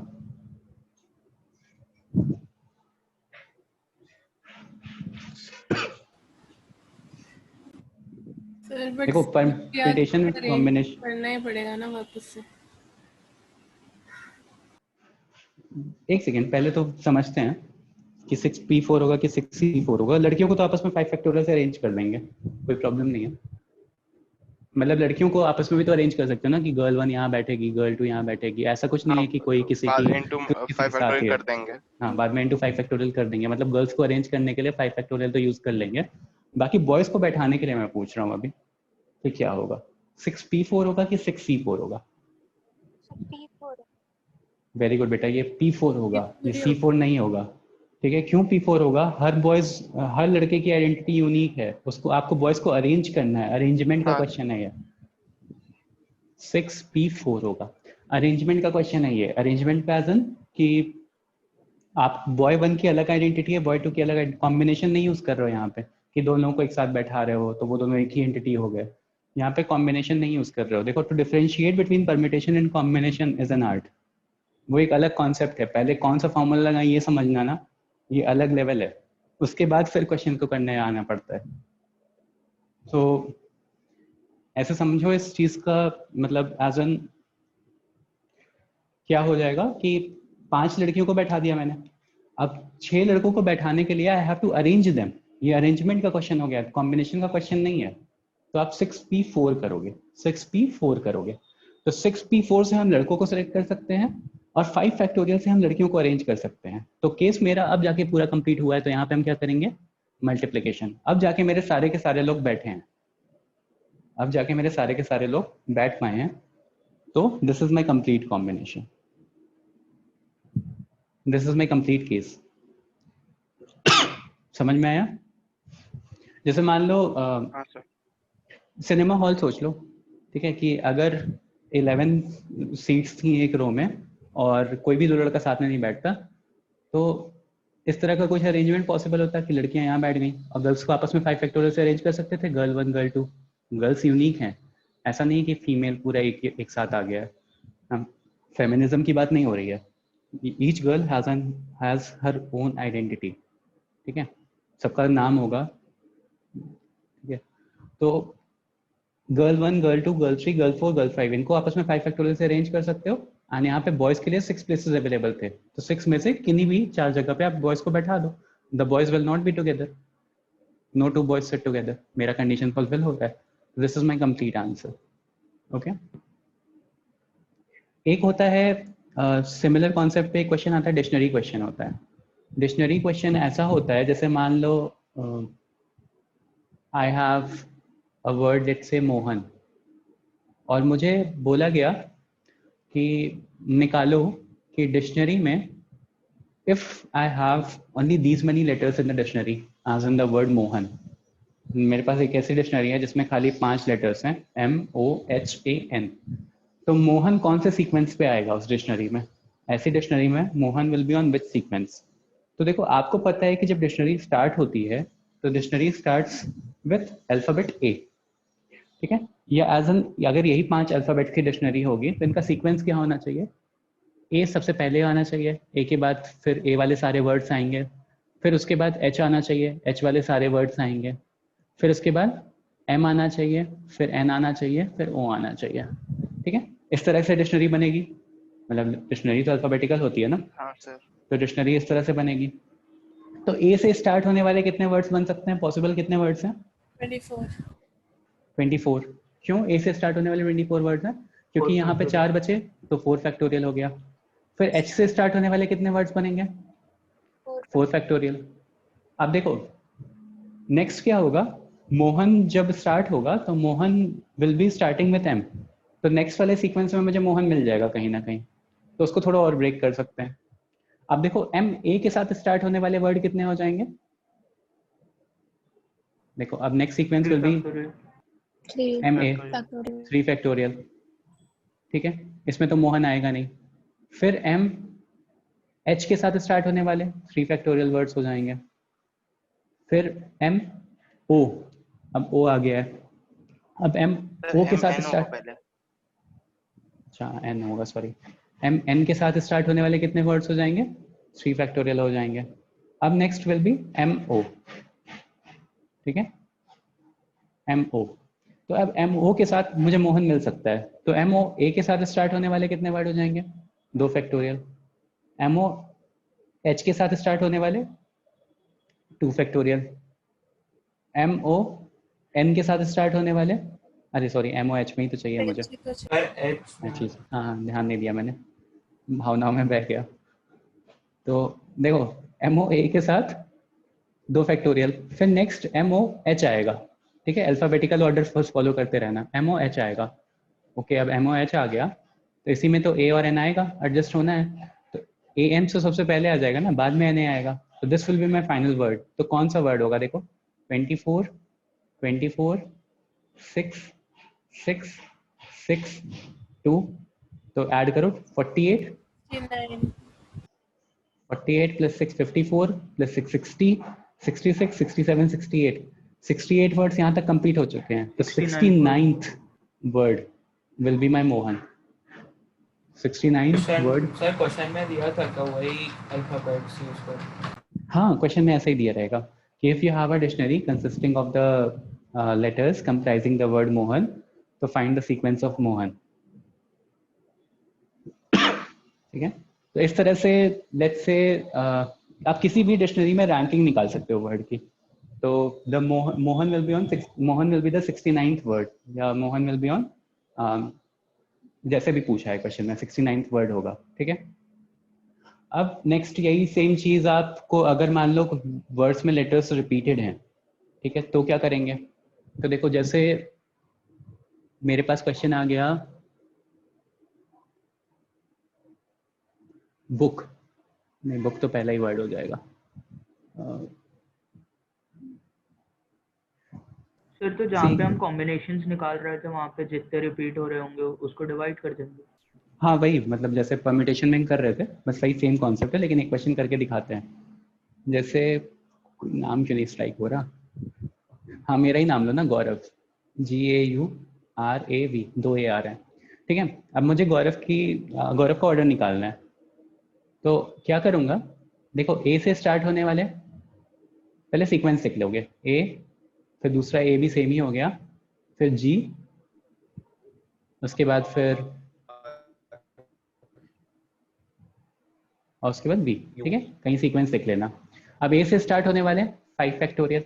[SPEAKER 4] सर बट
[SPEAKER 1] देखो परम्यूटेशन कॉम्बिनेशन,
[SPEAKER 4] करना ही पड़ेगा ना वापस से।
[SPEAKER 1] एक सेकेंड पहले तो समझते हैं कि 6p4 होगा कि 6c4 होगा। लड़कियों को तो आपस में 5 फैक्टोरियल से अरेंज कर देंगे, कोई प्रॉब्लम नहीं है। मतलब लड़कियों को आपस में भी तो अरेंज कर सकते हो ना कि गर्ल 1 यहाँ बैठेगी, गर्ल 2 यहाँ बैठेगी, ऐसा कुछ नहीं है कि कोई किसी
[SPEAKER 3] बाद
[SPEAKER 1] की
[SPEAKER 3] इंटू
[SPEAKER 1] किसी
[SPEAKER 3] 5
[SPEAKER 1] के साथ ही
[SPEAKER 3] फैक्टोरियल
[SPEAKER 1] है।
[SPEAKER 3] कर देंगे।
[SPEAKER 1] हाँ बाद में इंटू 5 फैक्टोरियल कर देंगे, मतलब गर्ल्स को अरेंज करने के लिए 5 फैक्टोरियल तो यूज कर लेंगे। बाकी बॉयज को बैठाने के लिए मैं पूछ रहा हूँ अभी कि क्या होगा, 6p4 होगा कि 6c4 होगा?
[SPEAKER 8] P4
[SPEAKER 1] वेरी गुड बेटा, ये p4 होगा, ये c4 नहीं होगा, ठीक है। क्यों p4 होगा? हर बॉयज, हर लड़के की आइडेंटिटी यूनिक है, उसको आपको बॉयज को अरेंज करना है, अरेंजमेंट का क्वेश्चन है ये। 6p4 होगा, अरेंजमेंट का क्वेश्चन है ये। अरेंजमेंट का एजन कि आप बॉय 1 की अलग आइडेंटिटी है, बॉय 2 की अलग, कॉम्बिनेशन नहीं यूज कर रहे हो यहाँ पे कि दोनों को एक साथ बैठा रहे हो तो वो दोनों एक ही एंटिटी हो गए। यहाँ पे कॉम्बिनेशन नहीं यूज कर रहे हो। देखो to differentiate between permutation and combination is an art, वो एक अलग कॉन्सेप्ट है। पहले कौन सा फॉर्मूला लगा ये समझना ना, ये अलग लेवल है, उसके बाद फिर क्वेश्चन को करने आना पड़ता है। तो ऐसे समझो इस चीज का मतलब एज एन क्या हो जाएगा कि 5 लड़कियों को बैठा दिया मैंने, अब 6 लड़कों को बैठाने के लिए I have to arrange them, ये अरेंजमेंट का क्वेश्चन हो गया, कॉम्बिनेशन का क्वेश्चन नहीं है। तो आप 6p4 करोगे, 6p4 करोगे तो 6p4 से हम लड़कों को सिलेक्ट कर सकते हैं और 5 फैक्टोरियल से हम लड़कियों को अरेंज कर सकते हैं। तो केस मेरा अब जाके पूरा कंप्लीट हुआ है, तो यहाँ पे हम क्या करेंगे, मल्टीप्लिकेशन। अब जाके मेरे सारे के सारे लोग बैठे हैं, अब जाके मेरे सारे के सारे लोग बैठ पाए हैं, तो this is my complete combination, this is my complete case. समझ में आया? जैसे मान लो
[SPEAKER 3] हाँ सर।
[SPEAKER 1] सिनेमा हॉल सोच लो, ठीक है, कि अगर 11 सीट्स थी एक रो में और कोई भी दो लड़का साथ में नहीं बैठता तो इस तरह का कुछ अरेंजमेंट पॉसिबल होता है कि लड़कियां यहाँ बैठ गई और गर्ल्स को आपस में 5 फैक्टोरियल से अरेंज कर सकते थे, गर्ल 1 गर्ल 2। गर्ल्स यूनिक हैं, ऐसा नहीं कि फीमेल पूरा एक साथ आ गया है। हम फेमिनिज्म की बात नहीं हो रही है। Each girl has her own identity, ठीक है, सबका नाम होगा, ठीक है। तो girl 1 girl 2 girl 3 girl 4 girl 5 इनको आपस में 5 फैक्टोरियल से अरेंज कर सकते हो। और यहाँ पे बॉयज के लिए 6 प्लेसेस अवेलेबल थे, तो 6 में से किन्हीं भी 4 जगह पे आप बॉयज को बैठा दो। The boys will not be together, no 2 boys sit together. मेरा कंडीशन फुलफिल होता है। This is my complete answer. Okay, एक होता है सिमिलर कॉन्सेप्ट पे एक क्वेश्चन आता है, डिक्शनरी क्वेश्चन होता है। डिक्शनरी क्वेश्चन ऐसा होता है जैसे मान लो I have a word let's say Mohan, और मुझे बोला गया कि निकालो कि डिक्शनरी में if I have only these many letters in the dictionary as in the word Mohan. मेरे पास एक ऐसी डिक्शनरी है जिसमें खाली 5 लेटर्स हैं, MOHAN। तो मोहन कौन से सीक्वेंस पे आएगा उस डिक्शनरी में? ऐसी डिक्शनरी में Mohan will be on which sequence? तो देखो, आपको पता है कि जब डिक्शनरी स्टार्ट होती है तो dictionary starts with alphabet A, ठीक है। या एज एन, अगर यही 5 अल्फाबेट की डिक्शनरी होगी तो इनका सीक्वेंस क्या होना चाहिए? A सबसे पहले आना चाहिए, A के बाद फिर A वाले सारे वर्ड्स आएंगे, फिर उसके बाद H आना चाहिए, H वाले सारे वर्ड्स आएंगे, फिर उसके बाद M आना चाहिए, फिर N आना चाहिए, फिर O आना चाहिए, ठीक है। इस तरह से डिक्शनरी बनेगी। मतलब डिक्शनरी तो अल्फाबेटिकल होती है ना,
[SPEAKER 3] हाँ सर।
[SPEAKER 1] तो डिक्शनरी इस तरह से बनेगी। तो A से स्टार्ट होने वाले कितने वर्ड्स बन सकते हैं? पॉसिबल कितने वर्ड्स हैं?
[SPEAKER 4] 24।
[SPEAKER 1] 24। क्यों A से स्टार्ट होने वाले 24 वर्ड्स हैं? क्योंकि यहाँ पे 4 बचे तो 4 फैक्टोरियल हो गया। फिर H से स्टार्ट होने वाले कितने वर्ड्स बनेंगे? 4 फैक्टोरियल। अब देखो नेक्स्ट क्या होगा, मोहन जब स्टार्ट होगा तो Mohan will be starting with M, तो नेक्स्ट वाले सीक्वेंस में मुझे मोहन मिल जाएगा कहीं ना कहीं, तो उसको थोड़ा और ब्रेक कर सकते हैं। अब देखो MA के साथ स्टार्ट होने वाले वर्ड कितने हो जाएंगे? देखो अब next sequence will be MA 3 factorial, ठीक है, इसमें तो मोहन आएगा नहीं। फिर H के साथ स्टार्ट होने वाले 3 फैक्टोरियल वर्ड्स हो जाएंगे। फिर MO, अब O आ गया है। अब MO के साथ स्टार्ट, अच्छा N होगा, सॉरी, MN के साथ स्टार्ट होने वाले कितने वर्ड्स हो जाएंगे? 3 फैक्टोरियल हो जाएंगे। अब नेक्स्ट विल बी MO, ठीक है, MO। तो अब MO के साथ मुझे मोहन मिल सकता है, तो MO A के साथ स्टार्ट होने वाले कितने वर्ड हो जाएंगे? 2 फैक्टोरियल। MO H के साथ स्टार्ट होने वाले 2 फैक्टोरियल। MO N के साथ स्टार्ट होने वाले, अरे सॉरी MOH में ही तो चाहिए मुझे, चीज, हाँ ध्यान नहीं दिया मैंने, भावनाओं में बह गया। तो देखो MOA के साथ 2 फैक्टोरियल, फिर नेक्स्ट MOH आएगा, ठीक है, अल्फाबेटिकल ऑर्डर फर्स्ट फॉलो करते रहना। MOH आएगा, ओके। अब MOH आ गया तो इसी में तो A और N आएगा, एडजस्ट होना है, तो AN तो सबसे पहले आ जाएगा ना, बाद में NA आएगा। तो this will be my final word. तो कौन सा वर्ड होगा? देखो 24 24 6 6 6 2, तो ऐड करो 48 48 प्लस 6 54 प्लस 6 60 66 67 68 68 वर्ड्स यहाँ तक कंप्लीट हो चुके हैं। तो 69th word will be my Mohan. 69th word
[SPEAKER 5] sir question में दिया था क्या वही अल्फाबेट्स यूज कर?
[SPEAKER 1] हाँ, क्वेश्चन में ऐसा ही दिया रहेगा कि if you have a dictionary consisting of the letters comprising the word Mohan, तो find the sequence of Mohan, ठीक है। तो इस तरह से लेट्स से आप किसी भी डिक्शनरी में रैंकिंग निकाल सकते हो वर्ड की। तो the Mohan will be on, Mohan will be the 69th word, या मोहन विल बी ऑन, जैसे भी पूछा है क्वेश्चन में 69th वर्ड होगा, ठीक है। अब नेक्स्ट यही सेम चीज आपको, अगर मान लो वर्ड्स में लेटर्स रिपीटेड हैं, ठीक है, तो क्या करेंगे? तो देखो जैसे मेरे पास क्वेश्चन आ गया बुक, नहीं बुक तो पहला ही वर्ड हो जाएगा।
[SPEAKER 5] सर तो जहाँ पे हम कॉम्बिनेशंस निकाल रहे थे वहाँ पे जितने रिपीट हो रहे होंगे उसको डिवाइड कर देंगे।
[SPEAKER 1] हाँ वही, मतलब जैसे परम्यूटेशन में कर रहे थे, बस वही सेम कॉन्सेप्ट है, लेकिन एक क्वेश्चन करके दिखाते हैं। जैसे नाम क्यों नहीं स्ट्राइक हो रहा, हाँ मेरा ही नाम लो ना, गौरव, GAURAV, 2 AR है, ठीक है। अब मुझे गौरव का ऑर्डर निकालना है, तो क्या करूँगा, देखो A से स्टार्ट होने वाले, पहले सीक्वेंस लिख लोगे, A, फिर दूसरा A भी सेम ही हो गया, फिर G, उसके बाद फिर और उसके बाद B, ठीक है, कहीं सीक्वेंस लिख लेना। अब A से स्टार्ट होने वाले 5 फैक्टोरियल,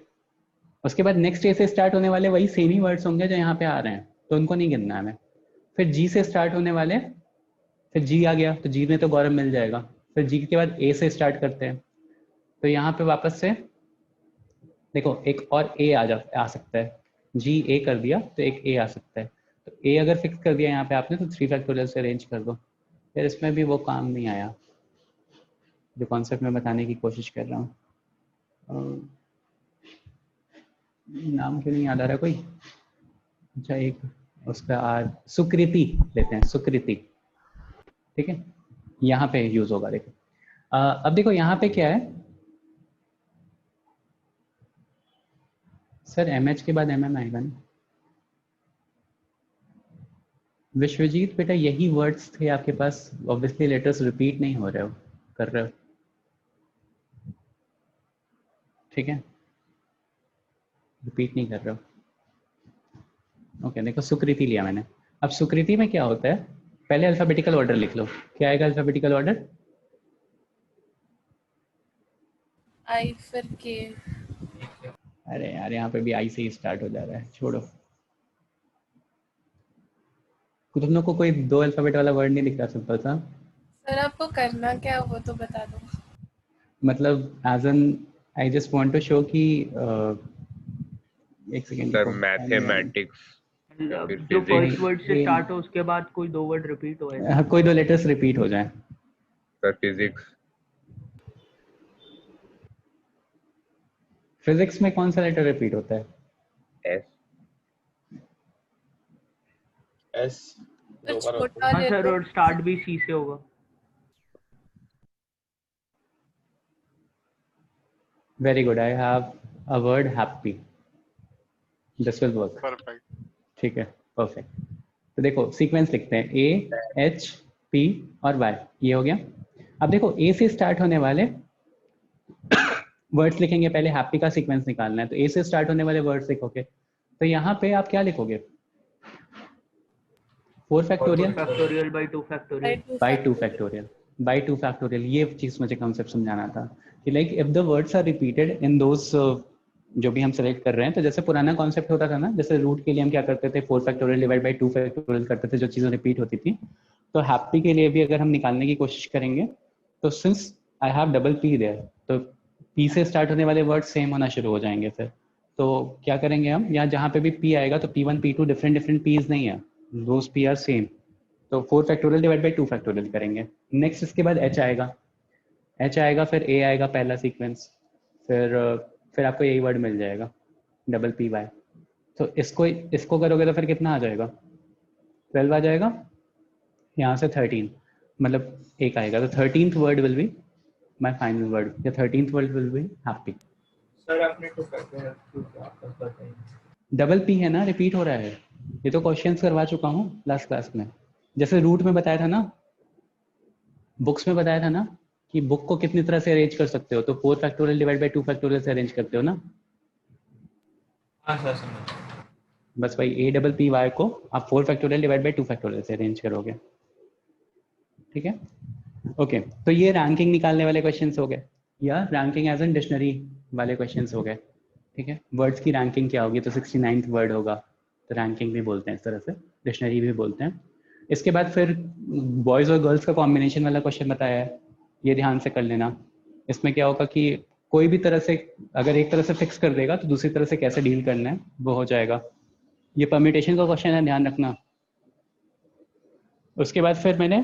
[SPEAKER 1] उसके बाद नेक्स्ट A से स्टार्ट होने वाले वही सेम ही वर्ड्स होंगे जो यहाँ पे आ रहे हैं, तो उनको नहीं गिनना है हमें। फिर G से स्टार्ट होने वाले, फिर G आ गया तो G में तो गौरव मिल जाएगा, फिर G के बाद A से स्टार्ट करते हैं, तो यहाँ पे वापस से देखो एक और A आ सकता है, GA कर दिया तो एक A आ सकता है, तो A अगर फिक्स कर दिया यहाँ पे आपने तो 3 फैक्टोरियल से अरेंज कर दो। फिर इसमें भी वो काम नहीं आया जो कॉन्सेप्ट में बताने की कोशिश कर रहा हूँ। नाम क्यों नहीं याद आ रहा कोई, अच्छा एक उसका सुकृति लेते हैं, सुकृति, ठीक है, यहाँ पे यूज होगा। देखो अब देखो यहाँ पे क्या है सर, MH के बाद MM आएगा ना। विश्वजीत बेटा यही वर्ड्स थे आपके पास, ऑब्वियसली लेटर्स रिपीट नहीं हो रहे हो, कर रहे हो, ठीक है, रिपीट नहीं कर रहे हो। ओके देखो सुकृति लिया मैंने। अब सुकृति में क्या होता है, पहले अल्फाबेटिकल ऑर्डर लिख लो, क्या आएगा अल्फाबेटिकल ऑर्डर?
[SPEAKER 4] I फिर K।
[SPEAKER 1] अरे यार यहाँ पे भी I से ही स्टार्ट हो जा रहा है, छोड़ो। तुम लोग को कोई 2 अल्फाबेट वाला वर्ड नहीं लिख रहा सिंपल सा?
[SPEAKER 4] सर आपको करना क्या वो तो बता दो।
[SPEAKER 1] मतलब as an I just want to show कि एक सेकंड,
[SPEAKER 6] सर मैथमेटिक्स
[SPEAKER 9] जो फर्स्ट वर्ड से स्टार्ट हो उसके बाद कोई 2 वर्ड रिपीट हो, ऐसा
[SPEAKER 1] कोई 2 लेटर्स रिपीट हो जाए।
[SPEAKER 6] सर
[SPEAKER 1] फिजिक्स में कौन सा लेटर रिपीट होता है?
[SPEAKER 2] एस
[SPEAKER 4] तो छोटा
[SPEAKER 9] हाँ सर,
[SPEAKER 4] लेटर
[SPEAKER 9] और स्टार्ट भी C से होगा।
[SPEAKER 1] Very good, I have a word happy, this will work,
[SPEAKER 3] perfect.
[SPEAKER 1] ठीक है, परफेक्ट। तो देखो सीक्वेंस लिखते हैं A, H, P और Y, ये हो गया। अब देखो A से स्टार्ट होने वाले वर्ड्स लिखेंगे, पहले हैप्पी का सीक्वेंस निकालना है, तो A से स्टार्ट होने वाले वर्ड्स लिखोगे, तो यहाँ पे आप क्या लिखोगे? 4 factorial
[SPEAKER 9] factorial by 2 factorial
[SPEAKER 1] by 2 factorial by 2 factorial. ये चीज मुझे कॉन्सेप्ट समझाना था कि like if the words are repeated in those जो भी हम सेलेक्ट कर रहे हैं, तो जैसे पुराना कॉन्सेप्ट होता था ना, जैसे रूट के लिए हम क्या करते थे, 4 फैक्टोरियल डिवाइड बाय 2 फैक्टोरियल करते थे, जो चीजें रिपीट होती थी। तो हैप्पी के लिए भी अगर हम निकालने की कोशिश करेंगे, तो since I have double P there, तो P से स्टार्ट होने वाले वर्ड सेम होना शुरू हो जाएंगे फिर। तो क्या करेंगे हम, यहाँ जहाँ पे भी P आएगा तो P1 P2 डिफरेंट P's नहीं है, दोज P आर सेम, तो 4 फैक्टोरियल डिवाइड बाय 2 फैक्टोरियल करेंगे। नेक्स्ट इसके बाद H आएगा, फिर A आएगा पहला सीक्वेंस, फिर आपको यही वर्ड मिल जाएगा डबल PY। तो इसको करोगे तो फिर कितना आ जाएगा? 12 आ जाएगा, यहाँ से 13, मतलब एक आएगा, तो 13th word will be my final word, या 13th word will be happy.
[SPEAKER 5] Sir आपने तो बताइए,
[SPEAKER 1] डबल P है ना, रिपीट हो रहा है, ये तो क्वेश्चंस करवा चुका हूँ लास्ट क्लास में। जैसे रूट में बताया था ना, बुक्स में बताया था ना कि बुक को कितनी तरह से अरेंज कर सकते हो, तो 4 फैक्टोरियल डिवाइड बाय 2 फैक्टोरियल से अरेंज करते हो ना।
[SPEAKER 5] हाँ सर समझ।
[SPEAKER 1] बस भाई A डबल PY को आप 4 फैक्टोरियल डिवाइड बाय 2 फैक्टोरियल से अरेंज करोगे, ठीक है, ओके। तो ये रैंकिंग निकालने वाले क्वेश्चंस हो गए, या रैंकिंग एज एन डिक्शनरी वाले क्वेश्चंस हो गए, ठीक है। वर्ड्स की रैंकिंग क्या होगी, तो 69th वर्ड होगा, तो रैंकिंग भी बोलते हैं इस तरह से, डिक्शनरी भी बोलते हैं। इसके बाद फिर बॉयज़ और गर्ल्स का कॉम्बिनेशन वाला क्वेश्चन बताया है, ये ध्यान से कर लेना। इसमें क्या होगा कि कोई भी तरह से अगर एक तरह से फिक्स कर देगा तो दूसरी तरह से कैसे डील करना है वो हो जाएगा। ये परम्यूटेशन का क्वेश्चन है, ध्यान रखना। उसके बाद फिर मैंने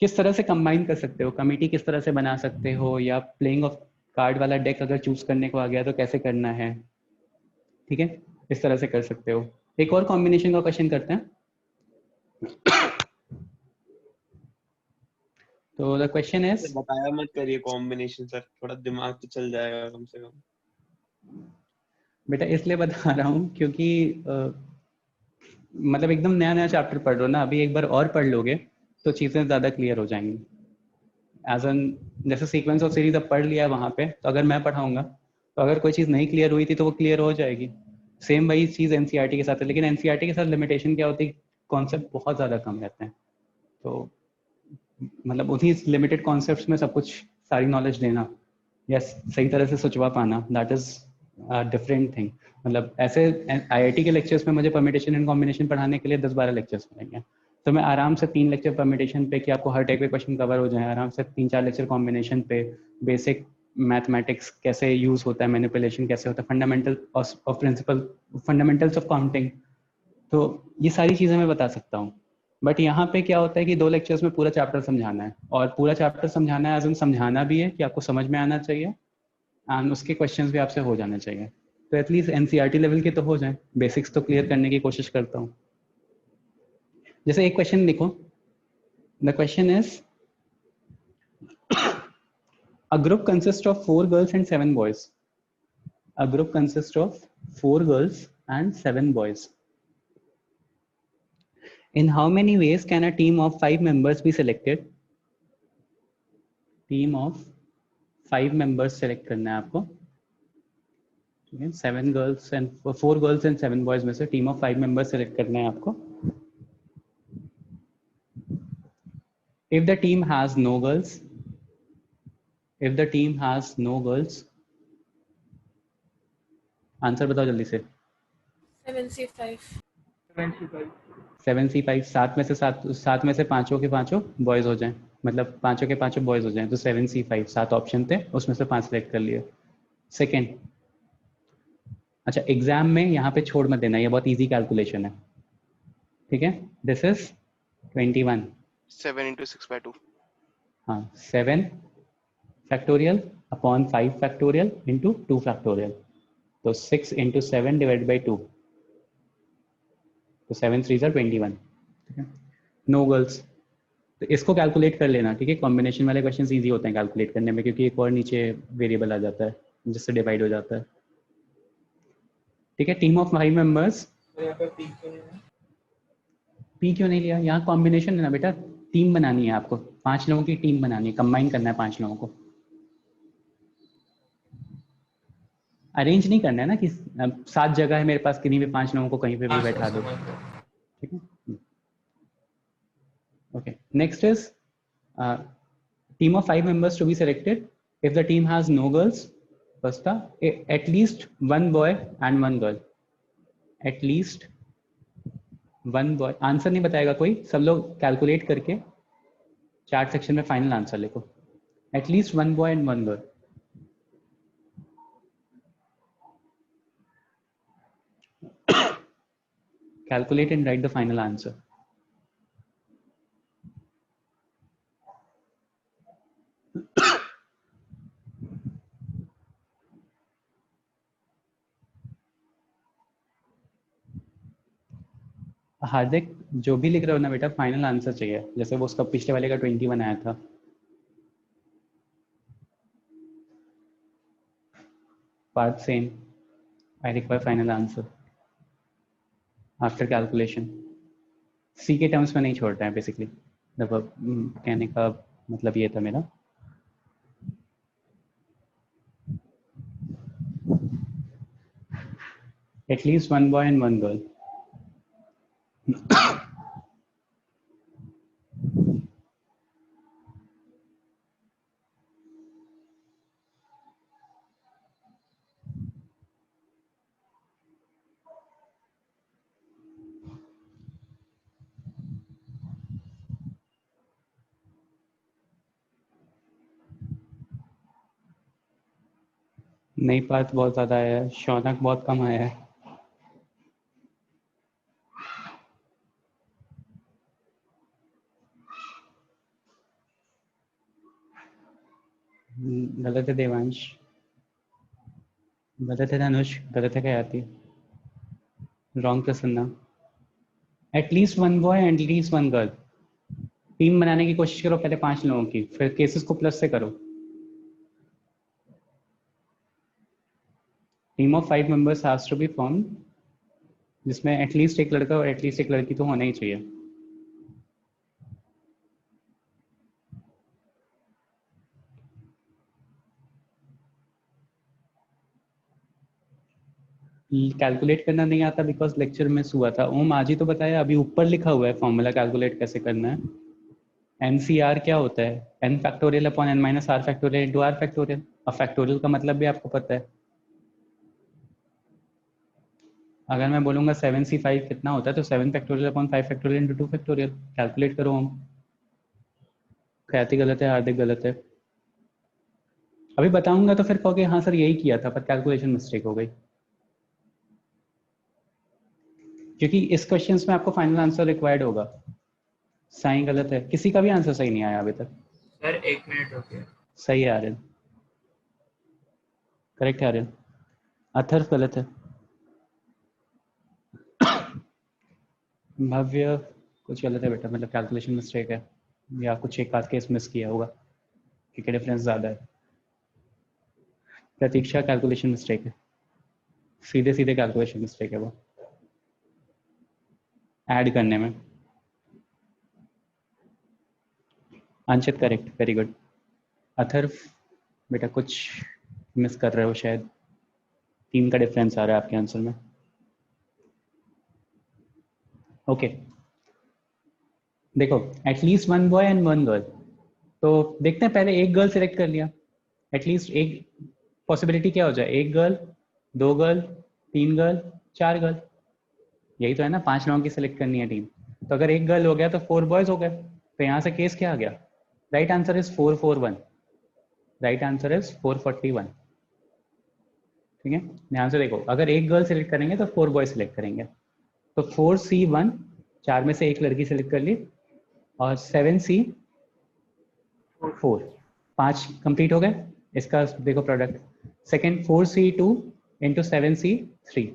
[SPEAKER 1] किस तरह से कंबाइन कर सकते हो, कमिटी किस तरह से बना सकते हो, या प्लेइंग ऑफ कार्ड वाला डेक अगर चूज करने को आ गया तो कैसे करना है, ठीक है, इस तरह से कर सकते हो। एक और कॉम्बिनेशन का क्वेश्चन करते हैं। तो द क्वेश्चन इज,
[SPEAKER 2] बताया मत करिए कॉम्बिनेशन सर, थोड़ा दिमाग तो चल जाएगा कम से कम।
[SPEAKER 1] बेटा इसलिए बता रहा हूँ क्योंकि मतलब एकदम नया नया चैप्टर पढ़ रहे हो ना, अभी एक बार और पढ़ लोगे तो चीज़ें ज़्यादा क्लियर हो जाएंगी। एज एन जैसे सीक्वेंस ऑफ सीरीज अब पढ़ लिया है वहाँ पे, तो अगर मैं पढ़ाऊंगा तो अगर कोई चीज़ नहीं क्लियर हुई थी तो वो क्लियर हो जाएगी। सेम वही चीज़ एनसीईआरटी के साथ है, लेकिन एनसीईआरटी के साथ लिमिटेशन क्या होती है, कॉन्सेप्ट बहुत ज़्यादा कम रहते हैं। तो मतलब उन्हीं लिमिटेड कॉन्सेप्ट्स में सब कुछ सारी नॉलेज देना या सही तरह से सोचवा पाना, दैट इज डिफरेंट थिंग। मतलब ऐसे आईआईटी के लेक्चर्स में मुझे परमिटेशन एंड कॉम्बिनेशन पढ़ाने के लिए 10-12 लेक्चर्स मिलेंगे, तो मैं आराम से 3 लेक्चर परमिटेशन पे कि आपको हर टाइप के क्वेश्चन कवर हो जाए, आराम से 3-4 लेक्चर कॉम्बिनेशन पे, बेसिक मैथमेटिक्स कैसे यूज होता है, मैनिपुलेशन कैसे होता है, fundamental of principle, fundamentals of counting, तो ये सारी चीज़ें मैं बता सकता हूँ। बट यहाँ पे क्या होता है कि 2 लेक्चर्स में पूरा चैप्टर समझाना है, और पूरा चैप्टर समझाना है एज इन समझाना भी है कि आपको समझ में आना चाहिए, एंड उसके क्वेश्चंस भी आपसे हो जाने चाहिए। तो एटलीस्ट एनसीईआरटी लेवल के तो हो जाए, बेसिक्स तो क्लियर करने की कोशिश करता हूँ। जैसे एक क्वेश्चन लिखो, the question is a group consists of 4 girls and 7 boys. A group consists of 4 girls and 7 boys. In how many ways can a team of 5 members be selected? Team of 5 members select करना है आपको, ठीक है। 7 girls and 4 girls and 7 boys में से टीम ऑफ 5 members select करना है आपको। If the team has no girls, if the team has no girls, answer बताओ जल्दी से।
[SPEAKER 4] 7C5।
[SPEAKER 1] 7C5, 7 में से पांचों के पांचों बॉयज हो जाएं, मतलब पांचों के पांचों बॉयज हो जाएं, तो 7C5, 7 ऑप्शन थे उसमें से 5 सेलेक्ट कर लिए। सेकेंड, अच्छा एग्जाम में यहाँ पे छोड़ मत देना, ये बहुत इजी कैलकुलेशन है, ठीक है। This is 21,
[SPEAKER 3] 7 into 6/2।
[SPEAKER 1] हाँ 7 factorial upon 5 factorial into 2 factorial, तो 6 into 7 divided by 2, तो 7 3s are 21, ठीक है। नो गर्ल्स, तो इसको कैलकुलेट कर लेना, ठीक है। कॉम्बिनेशन वाले क्वेश्चन इजी होते हैं कैलकुलेट करने में, क्योंकि एक और नीचे वेरिएबल आ जाता है जिससे डिवाइड हो जाता है, ठीक है। टीम ऑफ 5 मेंबर्स, पी क्यों नहीं लिया, यहाँ कॉम्बिनेशन है ना बेटा, टीम बनानी है आपको, 5 लोगों की टीम बनानी है, कंबाइन करना है 5 लोगों को, अरेंज नहीं करना है ना कि 7 जगह है मेरे पास, किन्हीं भी 5 लोगों को कहीं पे भी बैठा दो, ठीक है। Okay, next is team of 5 members to be selected if the team has no girls, first था at least 1 boy and 1 girl, at least 1 boy, answer नहीं बताएगा कोई, सब लोग कैलकुलेट करके चार्ट सेक्शन में फाइनल आंसर लिखो, at least 1 boy and 1 girl। Calculate and write the final answer. हार्दिक, जो भी लिख रहे हो ना बेटा, फाइनल आंसर चाहिए, जैसे वो उसका पिछले वाले का 21 आया था। Part same, I require final answer after calculation. C के टर्म्स में नहीं छोड़ता है बेसिकली, मतलब कहने का मतलब ये था मेरा। At least 1 boy and 1 girl. नहीं, पार्थ बहुत ज्यादा आया है, शौनक बहुत कम आया है। गलत है देवांश, गलत है धनुष, गलत है ख्याति, wrong Prasanna. At least 1 boy and at least 1 girl, team बनाने की कोशिश करो पहले 5 लोगों की, फिर केसेस को प्लस से करो। Team of 5 members has to be form, जिसमें एटलीस्ट एक लड़का और एटलीस्ट एक लड़की तो होना ही चाहिए। कैलकुलेट करना नहीं आता बिकॉज लेक्चर मिस हुआ था। ओम आज ही तो बताया, अभी ऊपर लिखा हुआ है फॉर्मूला कैलकुलेट कैसे करना है। NCR क्या होता है? n factorial upon n minus r factorial into r factorial. अब फैक्टोरियल का मतलब भी आपको पता है। अगर मैं बोलूँगा 7C5 कितना होता है तो 7 factorial upon 5 factorial into 2 factorial. Calculate करो हम। ख्याति गलत है, हार्दिक गलत है। अभी बताऊंगा तो फिर कहोगे हाँ सर यही किया था, पर कैलकुलेशन मिस्टेक हो गई। क्योंकि इस क्वेश्चंस में आपको फाइनल आंसर रिक्वायर्ड होगा। साई गलत है, किसी का भी आंसर सही नहीं आया अभी तक।
[SPEAKER 5] सर 1 मिनट रुकिए।
[SPEAKER 1] सही है आर्यन, करेक्ट है आर्यन। अथर्व गलत है। भव्य कुछ गलत है बेटा, मतलब कैलकुलेशन मिस्टेक है या कुछ एक आध केस मिस किया होगा क्योंकि डिफरेंस ज़्यादा है। प्रतीक्षा कैलकुलेशन मिस्टेक है, सीधे सीधे कैलकुलेशन मिस्टेक है वो ऐड करने में। Anshit correct, very good. Atharva बेटा कुछ मिस कर रहे हो शायद, 3 का डिफरेंस आ रहा है आपके आंसर में। ओके देखो, एटलीस्ट 1 बॉय एंड 1 गर्ल। तो देखते हैं, पहले एक गर्ल सिलेक्ट कर लिया। एटलीस्ट एक पॉसिबिलिटी क्या हो जाए? 1 गर्ल, 2 गर्ल, 3 गर्ल, 4 गर्ल। यही तो है ना, 5 लोगों की सिलेक्ट करनी है टीम। तो अगर 1 गर्ल हो गया तो 4 बॉयज हो गए। तो यहाँ से केस क्या आ गया? Right answer is 441। Right answer is 441। ठीक है, ध्यान से देखो, अगर 1 गर्ल सिलेक्ट करेंगे तो 4 बॉय सिलेक्ट करेंगे। तो 4C1, 4 में से एक लड़की सिलेक्ट कर ली, और 7C4, 5 कंप्लीट हो गए। इसका देखो product. Second 4C2 into 7C3,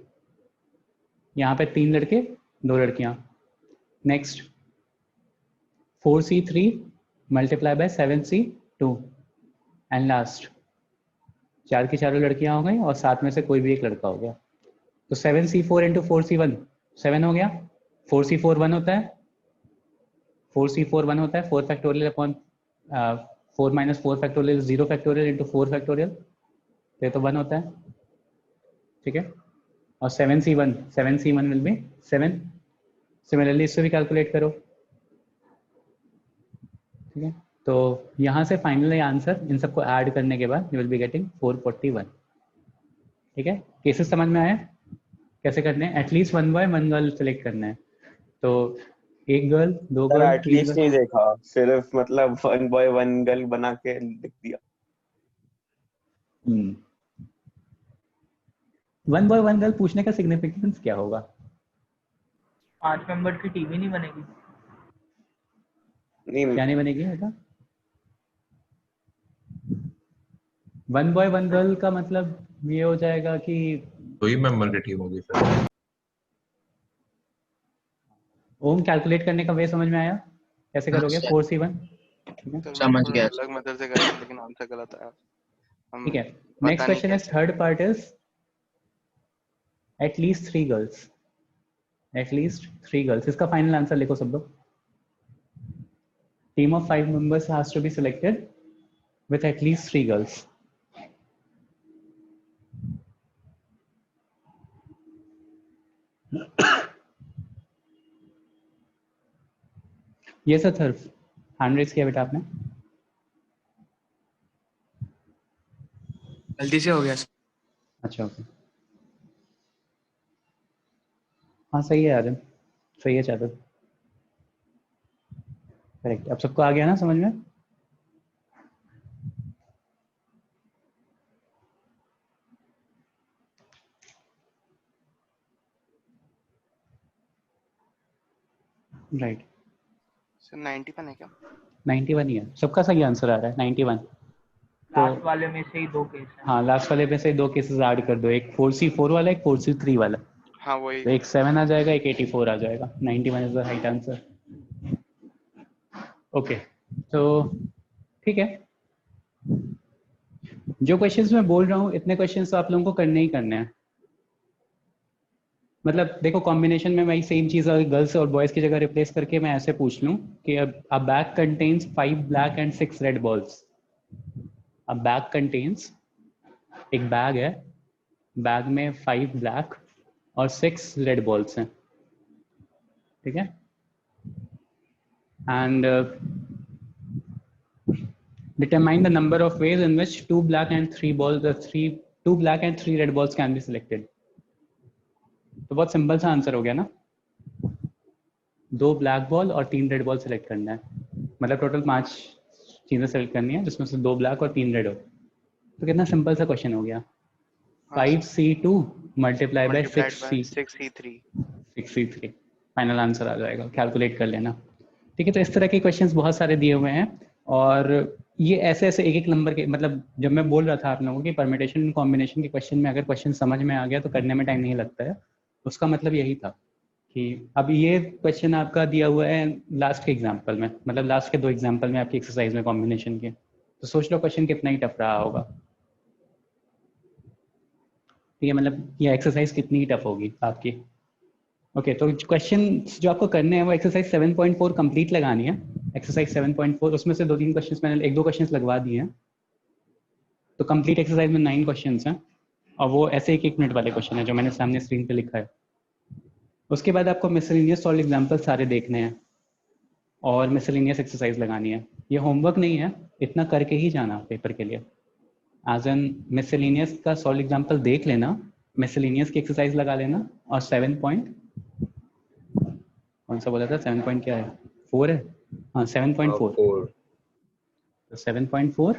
[SPEAKER 1] यहाँ पे 3 लड़के 2 लड़कियां। Next 4C3 multiply by 7C2, and last 4 की चारों लड़कियां हो गई और 7 में से कोई भी एक लड़का हो गया। तो 7C4 इंटू 4C1 7 हो गया। 4C4 1 होता है, 4C4 1 होता है। 4 factorial upon 4 minus 4 factorial 0 factorial into 4 factorial, तो 1 होता है। ठीक है, और 7C1 विल बी 7। सिमिलरली इससे भी कैलकुलेट करो। ठीक है, तो यहाँ से फाइनली आंसर इन सबको ऐड करने के बाद यू विल बी गेटिंग 441। ठीक है, केसेस समझ में आया कैसे करने हैं? एटलीस्ट 1 बॉय 1 गर्ल सेलेक्ट करना है। तो 1 गर्ल, 2
[SPEAKER 2] सर
[SPEAKER 1] गर्ल, 3
[SPEAKER 2] एटलीस्ट नहीं देखा, सिर्फ मतलब 1 बॉय 1 गर्ल बना के लिख दिया।
[SPEAKER 1] 1 बॉय 1 गर्ल पूछने का सिग्निफिकेंस क्या होगा?
[SPEAKER 9] 5 मेंबर की टीम ही नहीं बनेगी।
[SPEAKER 2] नहीं,
[SPEAKER 1] क्या नहीं बनेगी बेटा? 1 बॉय 1 गर्ल का मतलब ये हो जाएगा कि
[SPEAKER 10] 2 ही मेंबर की टीम होगी फिर।
[SPEAKER 1] ओम कैलकुलेट करने का वे समझ में आया? कैसे करोगे? 4C1। ठीक है,
[SPEAKER 3] समझ गया। अलग मेथड से करेंगे लेकिन आंसर गलत आया।
[SPEAKER 1] ठीक है। Next question is, third part is at least 3 girls. At least 3 girls, इसका फाइनल आंसर लिखो सब लोग। Team of 5 members has to be selected with at least 3 girls. ये सर थर्फ हैंड रेज किया बेटा आपने?
[SPEAKER 5] जल्दी से हो गया।
[SPEAKER 1] अच्छा ओके, हाँ सही है आर्यन, सही है चादर, करेक्ट। अब सबको आ गया ना समझ में? राइट।
[SPEAKER 3] सर 91 है क्या?
[SPEAKER 1] 91 ही है, सबका सही आंसर आ रहा है 91।
[SPEAKER 9] लास्ट वाले में से ही 2 केस हैं।
[SPEAKER 1] हाँ, लास्ट वाले में से 2 केसेस ऐड कर दो, एक 4C4 वाला, एक 4C3 वाला।
[SPEAKER 3] हाँ वही।
[SPEAKER 1] तो एक 7 आ जाएगा, एक 84 आ जाएगा। 91 is the right answer. Okay, तो ठीक है, जो क्वेश्चंस मैं बोल रहा हूँ इतने क्वेश्चंस तो आप लोगों को करने ही करने हैं। मतलब देखो कॉम्बिनेशन में वही सेम चीज़ अगर गर्ल्स और बॉयज़ की जगह रिप्लेस करके मैं ऐसे पूछ लूँ कि अ bag contains 5 black and 6 red balls. A bag contains, एक बैग है, बैग में 5 ब्लैक और 6 रेड बॉल्स हैं, ठीक है। And determine the number of ways in which 2 black and 3 red balls can be selected. तो बहुत सिंपल सा आंसर हो गया ना, 2 ब्लैक बॉल और 3 रेड बॉल सेलेक्ट करना है, मतलब टोटल 5 चीजें सेलेक्ट करनी है जिसमें से 2 ब्लैक और 3 रेड हो। तो कितना सिंपल सा क्वेश्चन हो गया। 5C2 multiply by 6C3 final answer आ जाएगा, कैलकुलेट कर लेना, ठीक है। तो इस तरह के क्वेश्चंस बहुत सारे दिए हुए हैं और ये ऐसे ऐसे एक एक नंबर के, मतलब जब मैं बोल रहा था आप लोगों की परमिटेशन कॉम्बिनेशन के क्वेश्चन में अगर क्वेश्चन समझ में आ गया तो करने में टाइम नहीं लगता है, उसका मतलब यही था कि अब ये क्वेश्चन आपका दिया हुआ है लास्ट के एग्जाम्पल में, मतलब लास्ट के 2 एग्जाम्पल में आपकी एक्सरसाइज में कॉम्बिनेशन के, तो सोच लो क्वेश्चन कितना ही टफ रहा होगा, ठीक है, मतलब ये एक्सरसाइज कितनी ही टफ होगी आपकी। ओके, तो क्वेश्चन जो आपको करने हैं वो एक्सरसाइज 7.4 कंप्लीट लगानी है। एक्सरसाइज 7.4 उसमें से 2-3 क्वेश्चंस मैंने 1-2 क्वेश्चंस लगवा दिए हैं, तो कंप्लीट एक्सरसाइज में 9 क्वेश्चंस हैं और वो ऐसे 1-1 मिनट वाले क्वेश्चन है जो मैंने सामने स्क्रीन पे लिखा है। उसके बाद आपको मिसलेनियस सॉल्व एग्जाम्पल सारे देखने हैं और मिसलेनियस एक्सरसाइज लगानी है। ये होमवर्क नहीं है, इतना करके ही जाना पेपर के लिए। एज एन मिसलेनियस का सॉल्व एग्जाम्पल देख लेना, मिसलेनियस की एक्सरसाइज लगा लेना और 7 पॉइंट कौन सा बोला था, 7 पॉइंट क्या है, 4 है, हाँ 7.4, 7.4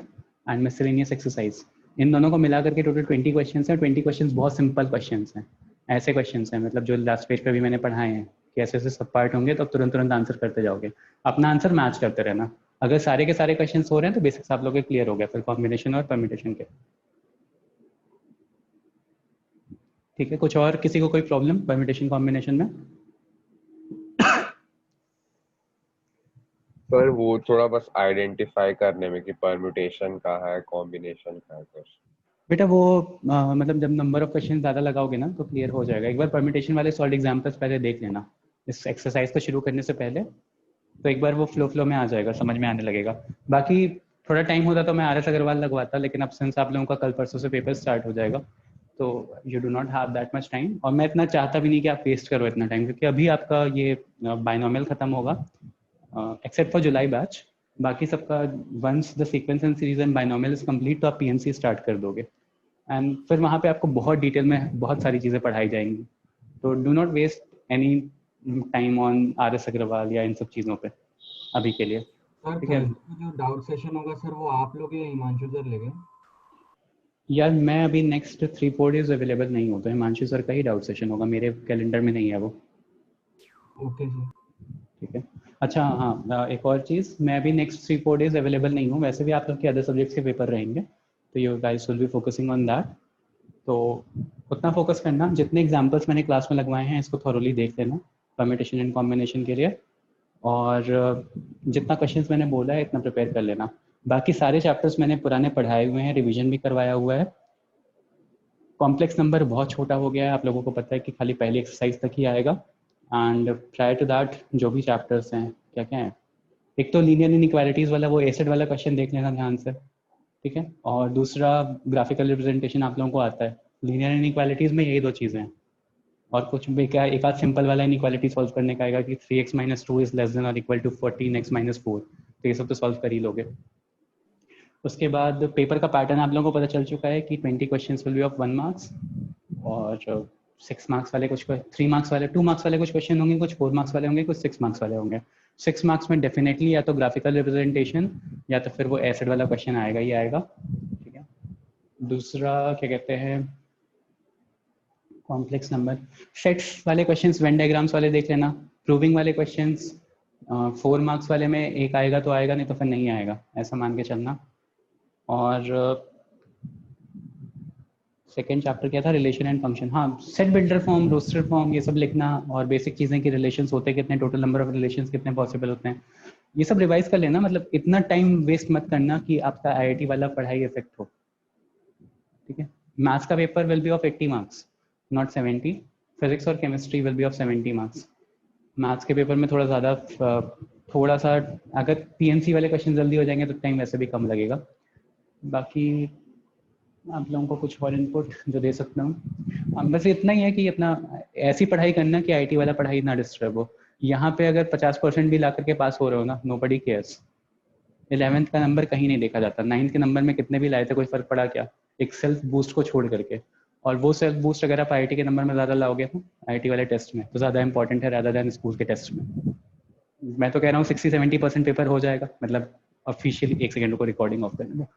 [SPEAKER 1] एंड मिसलेनियस एक्सरसाइज, इन दोनों को मिला करके टोटल 20 क्वेश्चंस हैं। 20 क्वेश्चंस बहुत सिंपल क्वेश्चंस हैं, ऐसे क्वेश्चंस हैं मतलब जो लास्ट पेज पे भी मैंने पढ़ाए हैं कि ऐसे ऐसे सब पार्ट होंगे तो तुरंत तुरंत आंसर करते जाओगे, अपना आंसर मैच करते रहना। अगर सारे के सारे क्वेश्चंस हो रहे हैं तो बेसिक्स आप लोगों के क्लियर हो गया फिर कॉम्बिनेशन और परम्यूटेशन के, ठीक है। कुछ और किसी को कोई प्रॉब्लम परम्यूटेशन कॉम्बिनेशन में?
[SPEAKER 6] सर वो थोड़ा बस आइडेंटिफाई करने में कि परम्यूटेशन का है कॉम्बिनेशन का है कुछ।
[SPEAKER 1] बेटा वो मतलब जब नंबर ऑफ क्वेश्चन ज़्यादा लगाओगे ना तो क्लियर हो जाएगा। एक बार परम्यूटेशन वाले सॉल्व एग्जाम्पल्स पहले देख लेना इस एक्सरसाइज को शुरू करने से पहले, तो एक बार वो फ्लो में आ जाएगा, समझ में आने लगेगा। बाकी थोड़ा टाइम होता तो मैं RS अग्रवाल लगवाता, लेकिन अब सिंस आप लोगों का कल परसों से पेपर स्टार्ट हो जाएगा तो you do not have that much time, और मैं इतना चाहता भी नहीं कि आप वेस्ट करो इतना टाइम, क्योंकि अभी आपका ये बायनॉमियल खत्म होगा एक्सेप्ट फॉर जुलाई बैच, बाकी सबका once the sequence and series and binomial is complete तो आप PMC स्टार्ट कर दोगे एंड फिर वहाँ पे आपको बहुत डिटेल में बहुत सारी चीज़ें पढ़ाई जाएंगी। तो do not waste any time on RS Agarwal या इन सब चीज़ों पे अभी के लिए, ठीक है।
[SPEAKER 11] जो डाउट सेशन होगा सर वो आप लोग या हिमांशु सर लेंगे?
[SPEAKER 1] यार मैं अभी नेक्स्ट 3-4 डेज अवेलेबल नहीं हूँ, तो हिमांशु सर का ही डाउट सेशन होगा, मेरे कैलेंडर में नहीं है वो।
[SPEAKER 11] ओके सर,
[SPEAKER 1] ठीक है। अच्छा हाँ, एक और चीज़, मैं अभी नेक्स्ट 3-4 डेज अवेलेबल नहीं हूँ, वैसे भी आप लोग के अदर सब्जेक्ट्स के पेपर रहेंगे तो you guys will be focusing on that, तो उतना फोकस करना, जितने एग्जाम्पल्स मैंने क्लास में लगवाए हैं इसको थॉरोली देख लेना परम्यूटेशन एंड कॉम्बिनेशन के लिए, और जितना क्वेश्चंस मैंने बोला है इतना प्रिपेयर कर लेना। बाकी सारे चैप्टर्स मैंने पुराने पढ़ाए हुए हैं, रिवीजन भी करवाया हुआ है। कॉम्प्लेक्स नंबर बहुत छोटा हो गया है, आप लोगों को पता है कि खाली पहली एक्सरसाइज तक ही आएगा, एंड प्रायर टू दैट जो भी चैप्टर्स हैं क्या क्या हैं, एक तो लीनियर इनइक्वालिटीज़ वाला वो एसिड वाला क्वेश्चन देख लेना ध्यान से, ठीक है। और दूसरा ग्राफिकल रिप्रेजेंटेशन आप लोगों को आता है, लीनियर इनइक्वालिटीज़ में यही 2 चीज़ें हैं, और कुछ भी क्या एक आध सिंपल वाला इनइक्वालिटी सॉल्व करने का आएगा कि 3x - 2 इज लेस देन और इक्वल टू 14x - 4, तो ये सब तो सॉल्व कर ही लोगे। उसके बाद पेपर का पैटर्न आप लोगों को पता चल चुका है कि 20 questions will be of 1 marks और 6 मार्क्स वाले कुछ 3 मार्क्स वाले 2 मार्क्स वाले कुछ क्वेश्चन होंगे, कुछ 4 मार्क्स वाले होंगे, कुछ 6 मार्क्स वाले होंगे। 6 मार्क्स में डेफिनेटली या तो ग्राफिकल रिप्रेजेंटेशन या तो फिर वो एसिड वाला क्वेश्चन आएगा ही आएगा, ठीक है। दूसरा क्या कहते हैं, कॉम्प्लेक्स नंबर सेट्स वाले क्वेश्चंस, वेन डायग्राम्स वाले देख लेना। प्रूविंग वाले क्वेश्चंस 4 मार्क्स वाले में एक आएगा तो आएगा, नहीं तो फिर नहीं आएगा, ऐसा मान के चलना। और सेकेंड चैप्टर क्या था, रिलेशन एंड फंक्शन, हाँ set builder form, roster form, ये सब लिखना, और बेसिक चीज़ें कि रिलेशंस होते कितने, टोटल नंबर ऑफ रिलेशंस कितने पॉसिबल होते हैं, ये सब रिवाइज कर लेना, मतलब इतना टाइम वेस्ट मत करना कि आपका आईआईटी वाला पढ़ाई इफेक्ट हो, ठीक है। मैथ्स का paper will be of 80 marks not 70, physics और chemistry will be of 70 marks. Maths के पेपर में थोड़ा ज़्यादा, थोड़ा सा अगर पीएनसी वाले क्वेश्चन जल्दी हो जाएंगे तो टाइम वैसे भी कम लगेगा। बाकी आप लोगों को कुछ और इनपुट जो दे सकता हूँ बस इतना ही है कि अपना ऐसी पढ़ाई करना कि आईटी वाला पढ़ाई ना डिस्टर्ब हो। यहाँ पे अगर 50% भी ला करके पास हो रहे हो ना, नोबडी केयर्स। 11th का नंबर कहीं नहीं देखा जाता, 9th के नंबर में कितने भी लाए थे कोई फर्क पड़ा क्या, एक सेल्फ बूस्ट को छोड़ करके। और वो सेल्फ बूस्ट अगर आप आईआईटी के नंबर में ज़्यादा लाओगे ना आईआईटी वाले टेस्ट में, तो ज़्यादा इंपॉर्टेंट है रादर देन स्कूल के टेस्ट में। मैं तो कह रहा हूँ 60-70% पेपर हो जाएगा, मतलब ऑफिशियली। एक सेकेंड को रिकॉर्डिंग ऑफ करने दो।